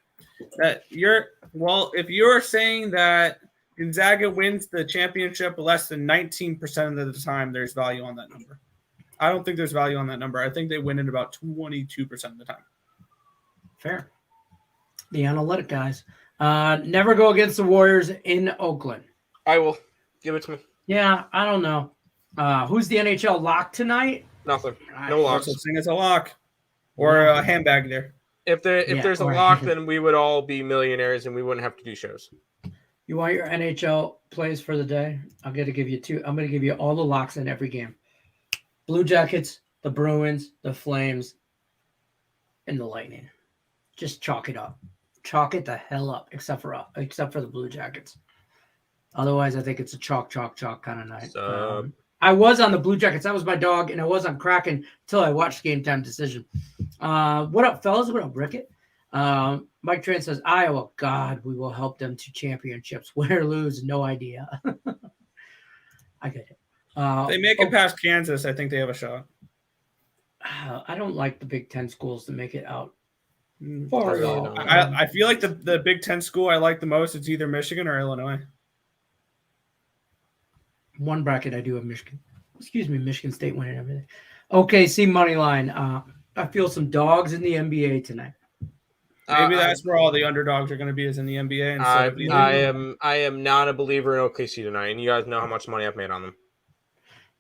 If you're saying that Gonzaga wins the championship less than 19% of the time, there's value on that number. I don't think there's value on that number. I think they win it about 22% of the time. Fair. The analytic guys. Never go against the Warriors in Oakland. I will. Give it to me. Yeah, I don't know. Who's the NHL lock tonight? Nothing. No locks. No such thing as a lock or a handbag there. If there's a lock, then we would all be millionaires and we wouldn't have to do shows. You want your NHL plays for the day? I'm going to give you two. I'm going to give you all the locks in every game. Blue Jackets, the Bruins, the Flames, and the Lightning. Just chalk it up. Chalk it the hell up, except for the Blue Jackets. Otherwise, I think it's a chalk kind of night. I was on the Blue Jackets. That was my dog, and I was on Kraken until I watched Game Time Decision. What up, fellas? What up, Rickett? Mike Trent says, Iowa, God, we will help them to championships. Win or lose, no idea. I get it. They make it past Kansas. I think they have a shot. I don't like the Big Ten schools to make it out. I feel like the Big Ten school I like the most, it's either Michigan or Illinois. One bracket I do have Michigan. Michigan State winning everything. Okay, see money line. I feel some dogs in the NBA tonight. Maybe that's where all the underdogs are going to be, is in the NBA. I am not a believer in OKC tonight, and you guys know how much money I've made on them.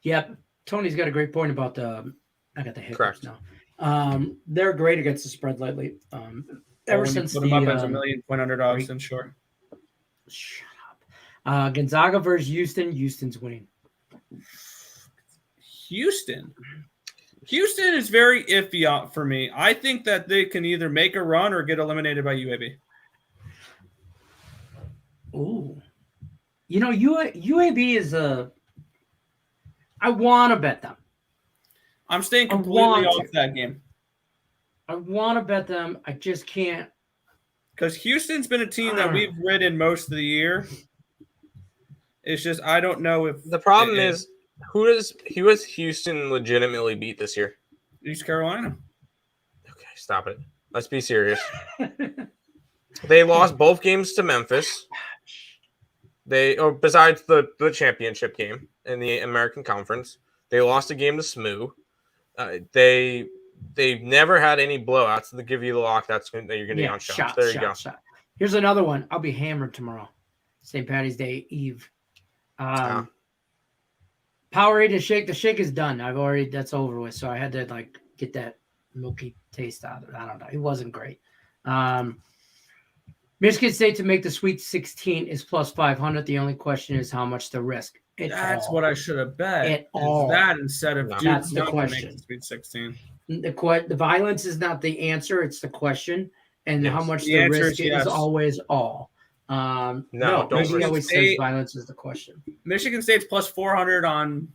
Yep, Tony's got a great point about I got the hiccups Correct. now. They're great against the spread lately. Ever since put them up as a 1 million point underdogs, then sure. Shut up. Gonzaga versus Houston. Houston's winning. Houston is very iffy for me. I think that they can either make a run or get eliminated by UAB. Ooh. You know, UAB is I want to bet them. I'm staying completely off that game. I want to bet them. I just can't. Because Houston's been a team that we've ridden most of the year. It's just I don't know if the problem is who has Houston legitimately beat this year? East Carolina. Okay, stop it. Let's be serious. They lost both games to Memphis. Besides the championship game in the American Conference, they lost a game to SMU. They've never had any blowouts to give you the lock. That you're going to be on shots. There you go. Here's another one. I'll be hammered tomorrow. St. Patty's Day Eve. Powerade and shake. The shake is done. That's over with. So I had to get that milky taste out of it. I don't know. It wasn't great. Michigan State to make the Sweet 16 is plus 500. The only question is how much the risk. That's what I should have bet. That instead of that's the question. Make the Sweet 16. The violence is not the answer. It's the question. And how much the risk is always all. Don't Michigan always says violence is the question. Michigan State's plus 400 on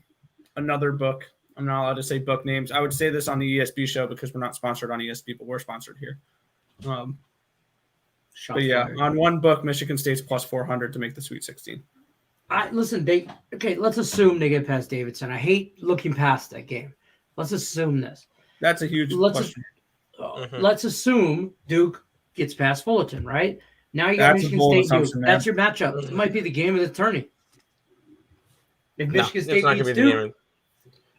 another book. I'm not allowed to say book names. I would say this on the ESB show because we're not sponsored on ESB, but we're sponsored here. But yeah, on one book, Michigan State's plus 400 to make the Sweet 16. Let's assume they get past Davidson. I hate looking past that game. Let's assume this. That's a huge question. Let's assume Duke gets past Fullerton, right? Now you got Michigan State Duke. That's your matchup. It might be the game of the tourney. If Michigan State beats Duke.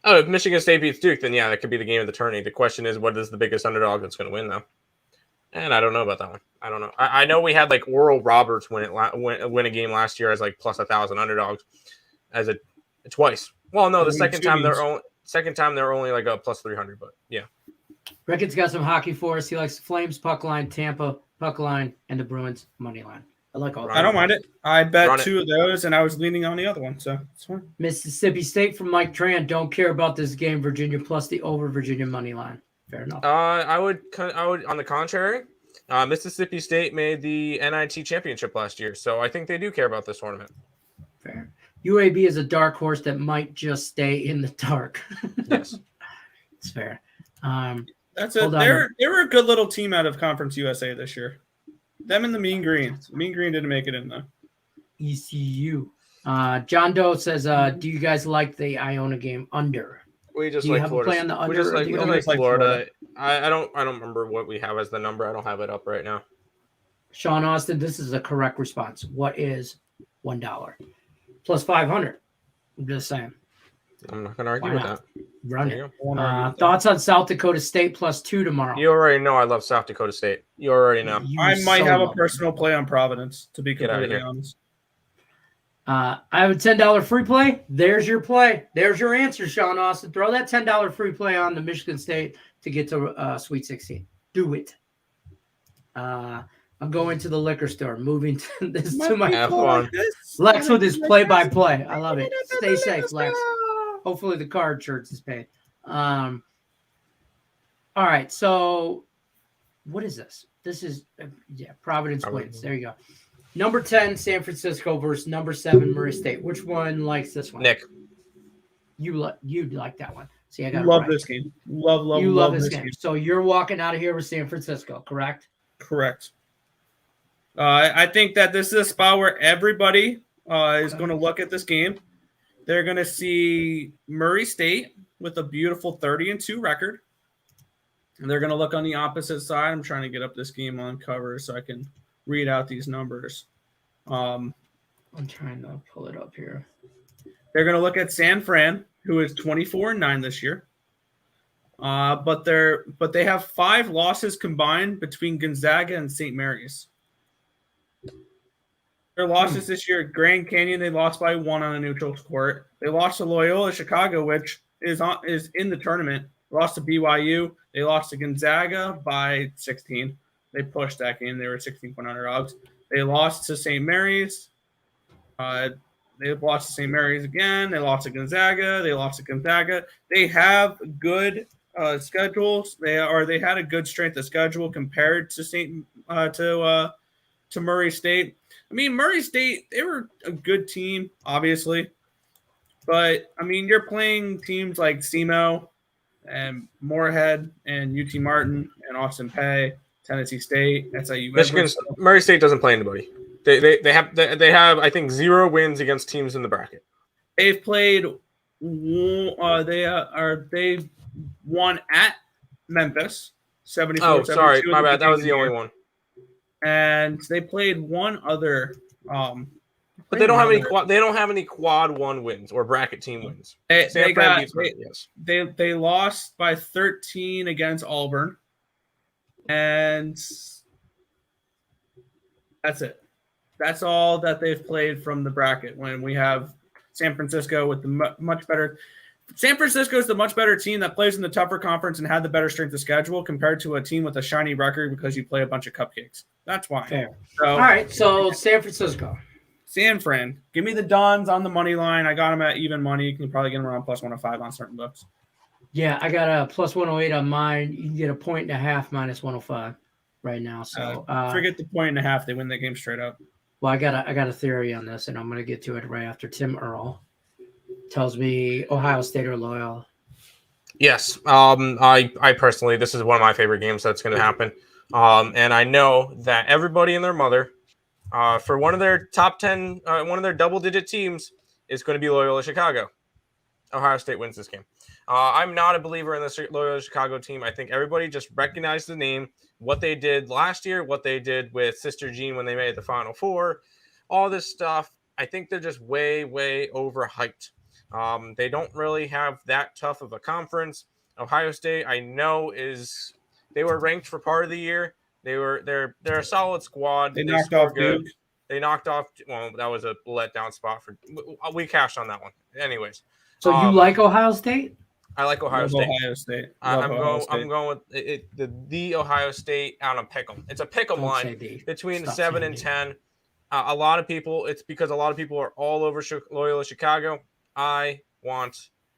If Michigan State beats Duke, then that could be the game of the tourney. The question is, what is the biggest underdog that's going to win, though? And I don't know about that one. I don't know. I know we had Oral Roberts win a game last year as plus 1,000 underdogs as twice. Well, no, the second time they're only a plus 300, but yeah. Ricketts got some hockey for us. He likes the Flames puck line, Tampa puck line, and the Bruins money line. I like all that. I don't mind it. I bet two of those, and I was leaning on the other one, so it's fine. Mississippi State from Mike Tran. Don't care about this game. Virginia plus the over Virginia money line. Fair enough. I would, on the contrary, Mississippi State made the NIT championship last year, so I think they do care about this tournament. Fair. UAB is a dark horse that might just stay in the dark. Yes, it's fair. They were a good little team out of Conference USA this year. Them and the Mean Green. Mean Green didn't make it in though. ECU. John Doe says, "Do you guys like the Iona game under?" We just Do you like have Florida. a play on the We under? just or like, the we just over? like like Florida. Florida. I don't remember what we have as the number. I don't have it up right now. Sean Austin, this is a correct response. What is $1 plus 500? I'm just saying. I'm not going to argue Why with not? that. Run There you it. go. Won't argue with that. Thoughts on South Dakota State plus 2 tomorrow? You already know I love South Dakota State. You already know. You I might so have a love personal play on Providence, to be Get outta completely here. honest. I have a $10 free play. There's your play. There's your answer, Sean Austin. Throw that $10 free play on to Michigan State to get to Sweet 16. Do it. I'm going to the liquor store. Moving to this to my Have fun. Lex with his play-by-play. I love it. Stay safe, Lex. Hopefully the card shirts is paid. All right. So what is this? This is Providence wins. There you go. Number 10, San Francisco versus number 7, Murray State. Which one likes this one? Nick. You like that one. See, I got love this game. Love this game. So you're walking out of here with San Francisco, correct? Correct. I think that this is a spot where everybody is going to look at this game. They're going to see Murray State with a beautiful 30-2 record. And they're going to look on the opposite side. I'm trying to get up this game on cover so I can read out these numbers. I'm trying to pull it up here. They're going to look at San Fran, who is 24-9 this year. But they have 5 losses combined between Gonzaga and St. Mary's. Their losses this year: Grand Canyon, they lost by 1 on a neutral court. They lost to Loyola Chicago, which is in the tournament. Lost to BYU. They lost to Gonzaga by 16. They pushed that game. They were 16-point underdogs. They lost to St. Mary's. They lost to St. Mary's again. They lost to Gonzaga. They lost to Gonzaga. They have good schedules. They had a good strength of schedule compared to Murray State. I mean, Murray State, they were a good team, obviously. But, I mean, you're playing teams like SEMO and Moorhead and UT Martin and Austin Peay, Tennessee State, SIU. Murray State doesn't play anybody. They have I think 0 wins against teams in the bracket. They've played. They won at Memphis 74. Oh, sorry, my bad. That was the only one. And they played one other. But they don't have any. They don't have any quad 1 wins or bracket team wins. They lost by 13 against Auburn, and that's it. That's all that they've played from the bracket. When we have San Francisco with the much better. San Francisco is the much better team that plays in the tougher conference and had the better strength of schedule compared to a team with a shiny record because you play a bunch of cupcakes. That's why. Fair. So, all right, so San Francisco. San Fran. Give me the Dons on the money line. I got them at even money. You can probably get them around plus 105 on certain books. Yeah, I got a plus 108 on mine. You can get a 1.5 minus 105 right now. So forget the 1.5. They win the game straight up. Well, I got a theory on this, and I'm going to get to it right after Tim Earl tells me Ohio State or Loyola. Yes. I personally, this is one of my favorite games that's going to happen. And I know that everybody and their mother, for one of their top 10, one of their double-digit teams is going to be Loyola Chicago. Ohio State wins this game. I'm not a believer in the Loyola Chicago team. I think everybody just recognized the name, what they did last year, what they did with Sister Jean when they made the Final Four, all this stuff. I think they're just way, way overhyped. They don't really have that tough of a conference. Ohio State, I know, they were ranked for part of the year. They're a solid squad. They knocked off Duke. They knocked off. Well, that was a letdown spot we cashed on that one. Anyways, so you like Ohio State? I like Ohio State. Ohio State. I'm going with the Ohio State on a pick'em. It's a pick'em line between 7 and 10. A lot of people. It's because a lot of people are all over Loyola Chicago. I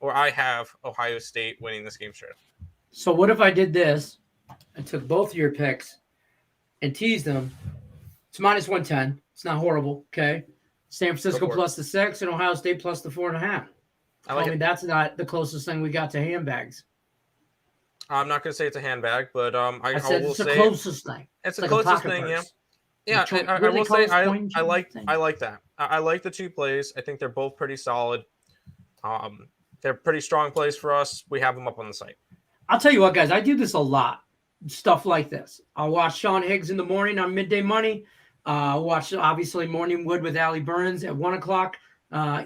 have Ohio State winning this game straight up. So what if I did this? I took both of your picks and teased them. It's minus 110. It's not horrible. Okay. San Francisco plus the 6 and Ohio State plus the 4.5. I mean, that's not the closest thing we got to handbags. I'm not going to say it's a handbag, but I said it's the closest thing. It's the closest thing, yeah. Yeah, I will say I like that. I like the 2 plays. I think they're both pretty solid. They're pretty strong plays for us. We have them up on the site. I'll tell you what, guys, I do this a lot. Stuff like this. I'll watch Sean Higgs in the morning on Midday Money. Watch, obviously, Morning Wood with Allie Burns at 1 o'clock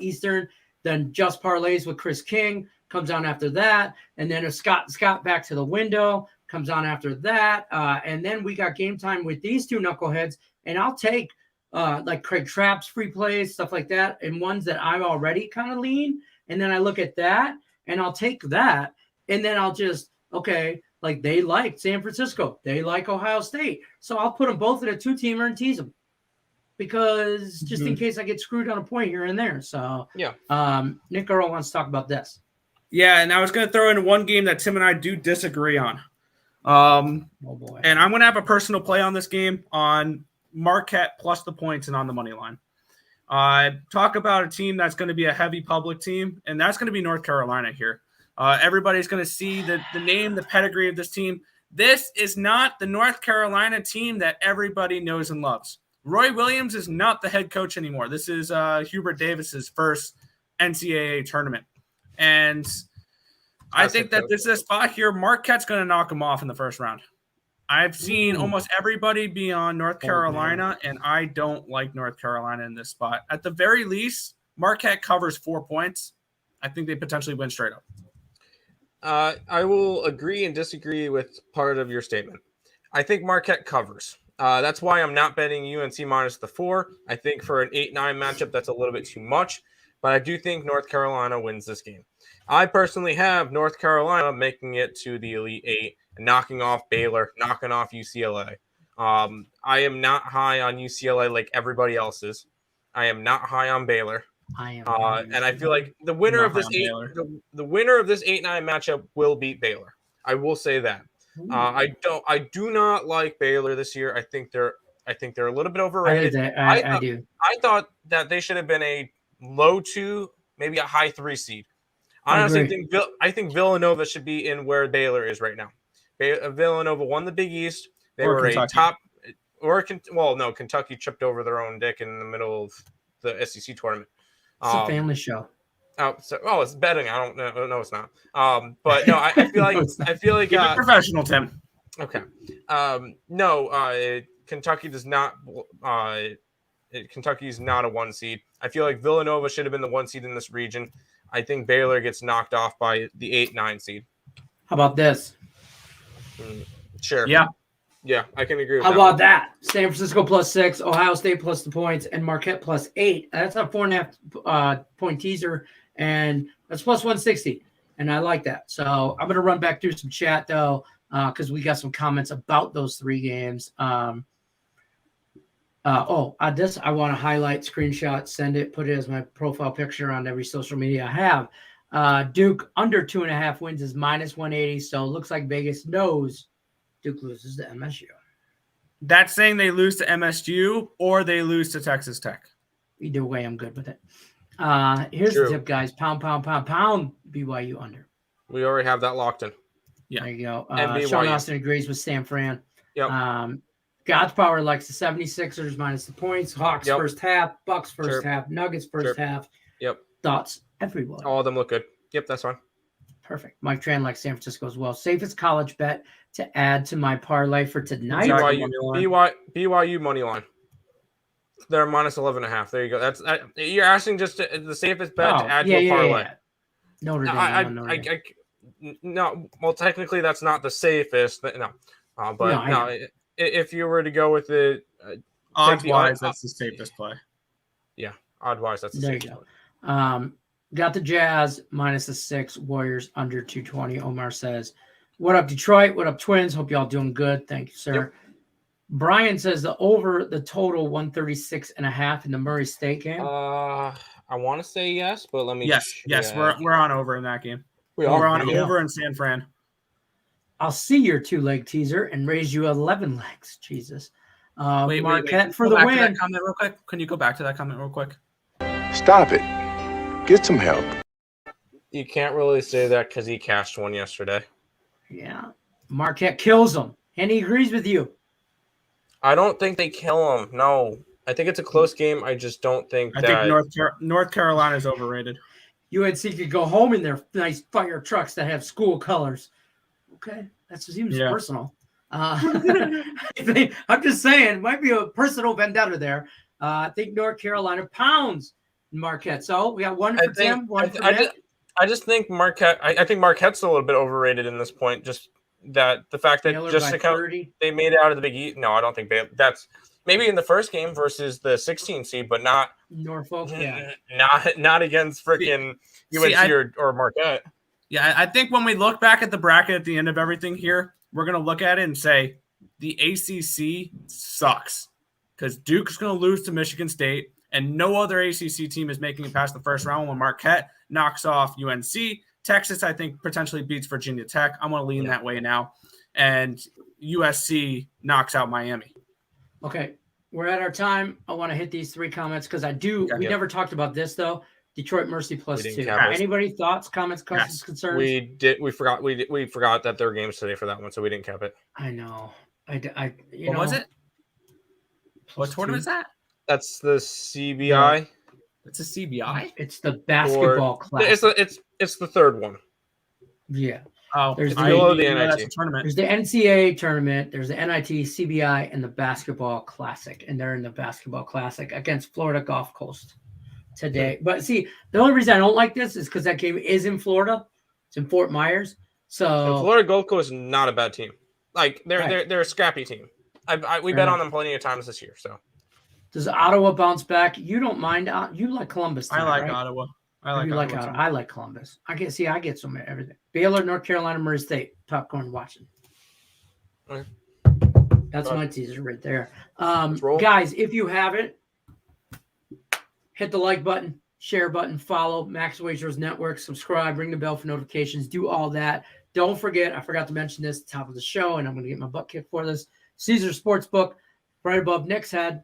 Eastern. Then Just Parlays with Chris King comes on after that. And then Scott back to the window comes on after that. And then we got game time with these two knuckleheads. And I'll take like Craig Trapp's free plays, stuff like that, and ones that I'm already kind of lean. And then I look at that and I'll take that. And then I'll just, okay, like they like San Francisco. They like Ohio State. So I'll put them both in a 2-teamer and tease them. Because just in case I get screwed on a point here and there. So yeah. Nick Earl wants to talk about this. Yeah, and I was going to throw in one game that Tim and I do disagree on. Oh boy. And I'm going to have a personal play on this game on Marquette plus the points and on the money line. Talk about a team that's going to be a heavy public team, and that's going to be North Carolina here. Everybody's going to see the name, the pedigree of this team. This is not the North Carolina team that everybody knows and loves. Roy Williams is not the head coach anymore. This is Hubert Davis's first NCAA tournament. And I think that this is a spot here. Marquette's going to knock him off in the first round. I've seen almost everybody be on North Carolina, and I don't like North Carolina in this spot. At the very least, Marquette covers 4 points. I think they potentially win straight up. I will agree and disagree with part of your statement. I think Marquette covers. That's why I'm not betting UNC minus the 4. I think for an 8-9 matchup, that's a little bit too much. But I do think North Carolina wins this game. I personally have North Carolina making it to the Elite 8, knocking off Baylor, knocking off UCLA. I am not high on UCLA like everybody else is. I am not high on Baylor. And I feel like the winner of this the winner of this 8-9 matchup will beat Baylor. I will say that. I do not like Baylor this year. I think they're a little bit overrated. I do. I thought that they should have been a low 2, maybe a high 3 seed. I honestly think Villanova should be in where Baylor is right now. Villanova won the Big East. They were Kentucky. Kentucky tripped over their own dick in the middle of the SEC tournament. It's a family show. It's betting. I don't know. No, it's not. But no, I feel like Keep it professional, Tim. Okay. Kentucky does not. Kentucky's not a 1 seed. I feel like Villanova should have been the 1 seed in this region. I think Baylor gets knocked off by the 8-9 seed. How about this? Sure. Yeah. Yeah, I can agree with How that. about that? San Francisco plus 6, Ohio State plus the points, and Marquette plus 8. That's a 4.5 point teaser, and that's plus 160. And I like that. So I'm going to run back through some chat, though, because we got some comments about those 3 games. I want to highlight, screenshot, send it, put it as my profile picture on every social media I have. Duke under 2.5 wins is minus 180. So it looks like Vegas knows Duke loses to MSU. That's saying they lose to MSU or they lose to Texas Tech. Either way, I'm good with it. Here's the tip, guys. Pound, BYU under. We already have that locked in. Yeah. There you go. And Sean Austin agrees with San Fran. Yep. God's Power likes the 76ers minus the points. Hawks first half. Bucks first half. Nuggets first half. Yep. Thoughts, everyone. All of them look good. Yep, that's fine. Perfect. Mike Tran likes San Francisco as well. Safest college bet to add to my parlay for tonight. BYU money line. They're minus 11.5. There you go. That's you're asking just the safest bet to add to a parlay. Yeah. Notre Dame. No. Well, technically, that's not the safest. No. If you were to go with the odds-wise, that's the safest play. Yeah, odds-wise, that's the safest play. Got the Jazz minus the 6, Warriors under 220. Omar says, "What up, Detroit? What up, Twins? Hope y'all doing good. Thank you, sir." Yep. Brian says the total 136.5 in the Murray State game. I want to say yes, but let me. Yes, we're on over in that game. We're on over in San Fran. I'll see your 2-leg teaser and raise you 11 legs. Jesus. Marquette for the win. That comment real quick. Can you go back to that comment real quick? Stop it. Get some help. You can't really say that because he cashed one yesterday. Yeah. Marquette kills him, and he agrees with you. I don't think they kill him. No. I think it's a close game. I just don't think I think North Carolina is overrated. UNC could go home in their nice fire trucks that have school colors. Okay, that seems personal. I'm just saying, might be a personal vendetta there. I think North Carolina pounds Marquette. So we got one for Tim, one for Nick. I just think Marquette. I think Marquette's a little bit overrated in this point. Just that the fact that Baylor just by to count, 30. they made it out of the Big East. No, I don't think that's maybe in the first game versus the 16 seed, but not Norfolk. Yeah, not against freaking UNC or Marquette. Yeah, I think when we look back at the bracket at the end of everything here, we're gonna look at it and say the ACC sucks because Duke's gonna lose to Michigan State, and no other ACC team is making it past the first round when Marquette knocks off UNC. Texas, I think, potentially beats Virginia Tech. I'm going to lean that way now. And USC knocks out Miami. Okay, we're at our time. I want to hit these 3 comments because we never talked about this, though. Detroit Mercy +2. Anybody thoughts, comments, questions, concerns? We forgot that there were games today for that one, so we didn't cap it. I know. What was it? What tournament is that? That's the CBI. Yeah. It's a CBI. It's the basketball class. It's the third one. Yeah. Oh, there's the NIT tournament. There's the NCAA tournament. There's the NIT, CBI, and the basketball classic, and they're in the basketball classic against Florida Gulf Coast today. But see, the only reason I don't like this is because that game is in Florida. It's in Fort Myers. So and Florida Gulf Coast is not a bad team. Like they're a scrappy team. We bet on them plenty of times this year. So. Does Ottawa bounce back? You don't mind? You like Columbus? I like right? Ottawa. I like Ottawa. I like Columbus. I get some everything. Baylor, North Carolina, Murray State. Popcorn watching. Okay. That's my teaser right there. Guys, if you haven't, hit the like button, share button, follow Max Wagers Network, subscribe, ring the bell for notifications, do all that. Don't forget, I forgot to mention this at the top of the show, and I'm going to get my butt kicked for this. Caesar Sportsbook, right above Nick's head.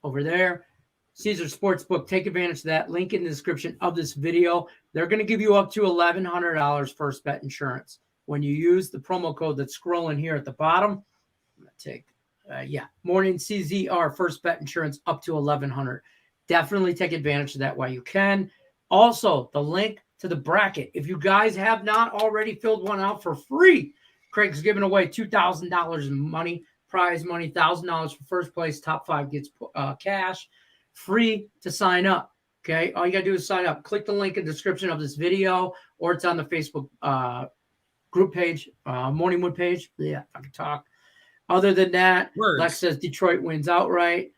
Over there, Caesar Sportsbook. Take advantage of that. Link in the description of this video. They're going to give you up to $1,100 first bet insurance when you use the promo code that's scrolling here at the bottom. I'm going to take, Morning CZR first bet insurance up to $1,100. Definitely take advantage of that while you can. Also, the link to the bracket. If you guys have not already filled one out for free, Craig's giving away $2,000 in money. Prize money, $1,000 for first place. Top 5 gets cash. Free to sign up. Okay, all you gotta do is sign up. Click the link in the description of this video, or it's on the Facebook group page, Morningwood page. Yeah, I can talk. Other than that, Lex says Detroit wins outright.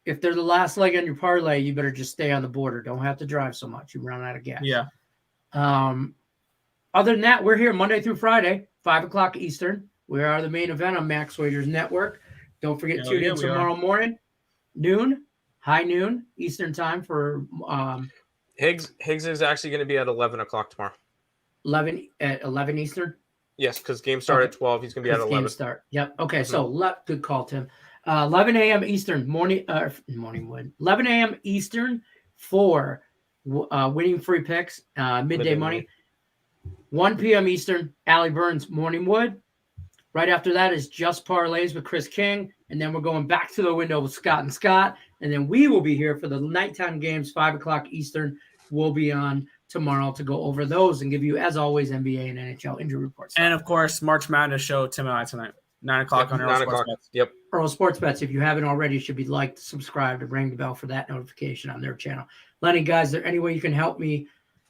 If they're the last leg on your parlay, you better just stay on the border. Don't have to drive so much. You run out of gas. Yeah. Other than that, we're here Monday through Friday, 5 o'clock Eastern. We are the main event on Max Wagers Network. Don't forget to tune in tomorrow morning, high noon Eastern time for Higgs is actually going to be at 11 o'clock tomorrow. 11 Eastern? Yes, because game start at 12. He's going to be at 11. Game start. Yep. Okay, so good call, Tim. 11 a.m. Eastern, morning wood. 11 a.m. Eastern for winning free picks, midday money. 1 p.m. Eastern, Allie Burns, Morning Wood. Right after that is Just Parlays with Chris King. And then we're going back to the window with Scott and Scott. And then we will be here for the nighttime games, 5 o'clock Eastern. We'll be on tomorrow to go over those and give you, as always, NBA and NHL injury reports. And, of course, March Madness show, Tim and I tonight. 9 o'clock on Earl Sports Bets. Yep. Earl Sports Bets, if you haven't already, should be liked, subscribed, and ring the bell for that notification on their channel. Lenny, guys, is there any way you can help me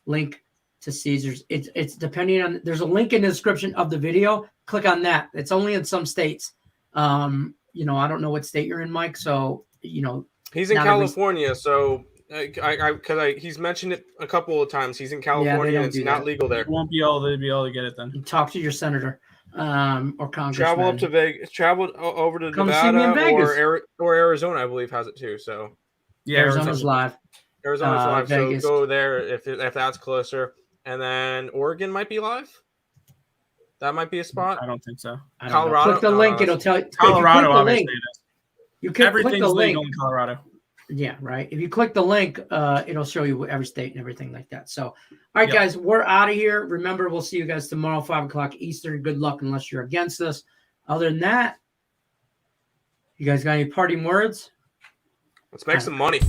link to Caesars? It's depending on, there's a link in the description of the video. Click on that. It's only in some states. I don't know what state you're in, Mike. So, he's in California. So he's mentioned it a couple of times. He's in California. And it's not legal there. You won't be able to get it then. Talk to your senator or congressman. Travel up to Vegas. Travel over to Nevada or Arizona, I believe, has it too. So yeah, Arizona's live. Arizona's live. Vegas. So go there if that's closer. And then Oregon might be live. That might be a spot. I don't think so. Colorado. Click the link. It'll tell you. Colorado, obviously. You can Everything's click the link. legal in Colorado. Yeah, right. If you click the link, it'll show you every state and everything like that. So, all right, guys, we're out of here. Remember, we'll see you guys tomorrow, 5 o'clock Eastern. Good luck unless you're against us. Other than that, you guys got any parting words? Let's make some money.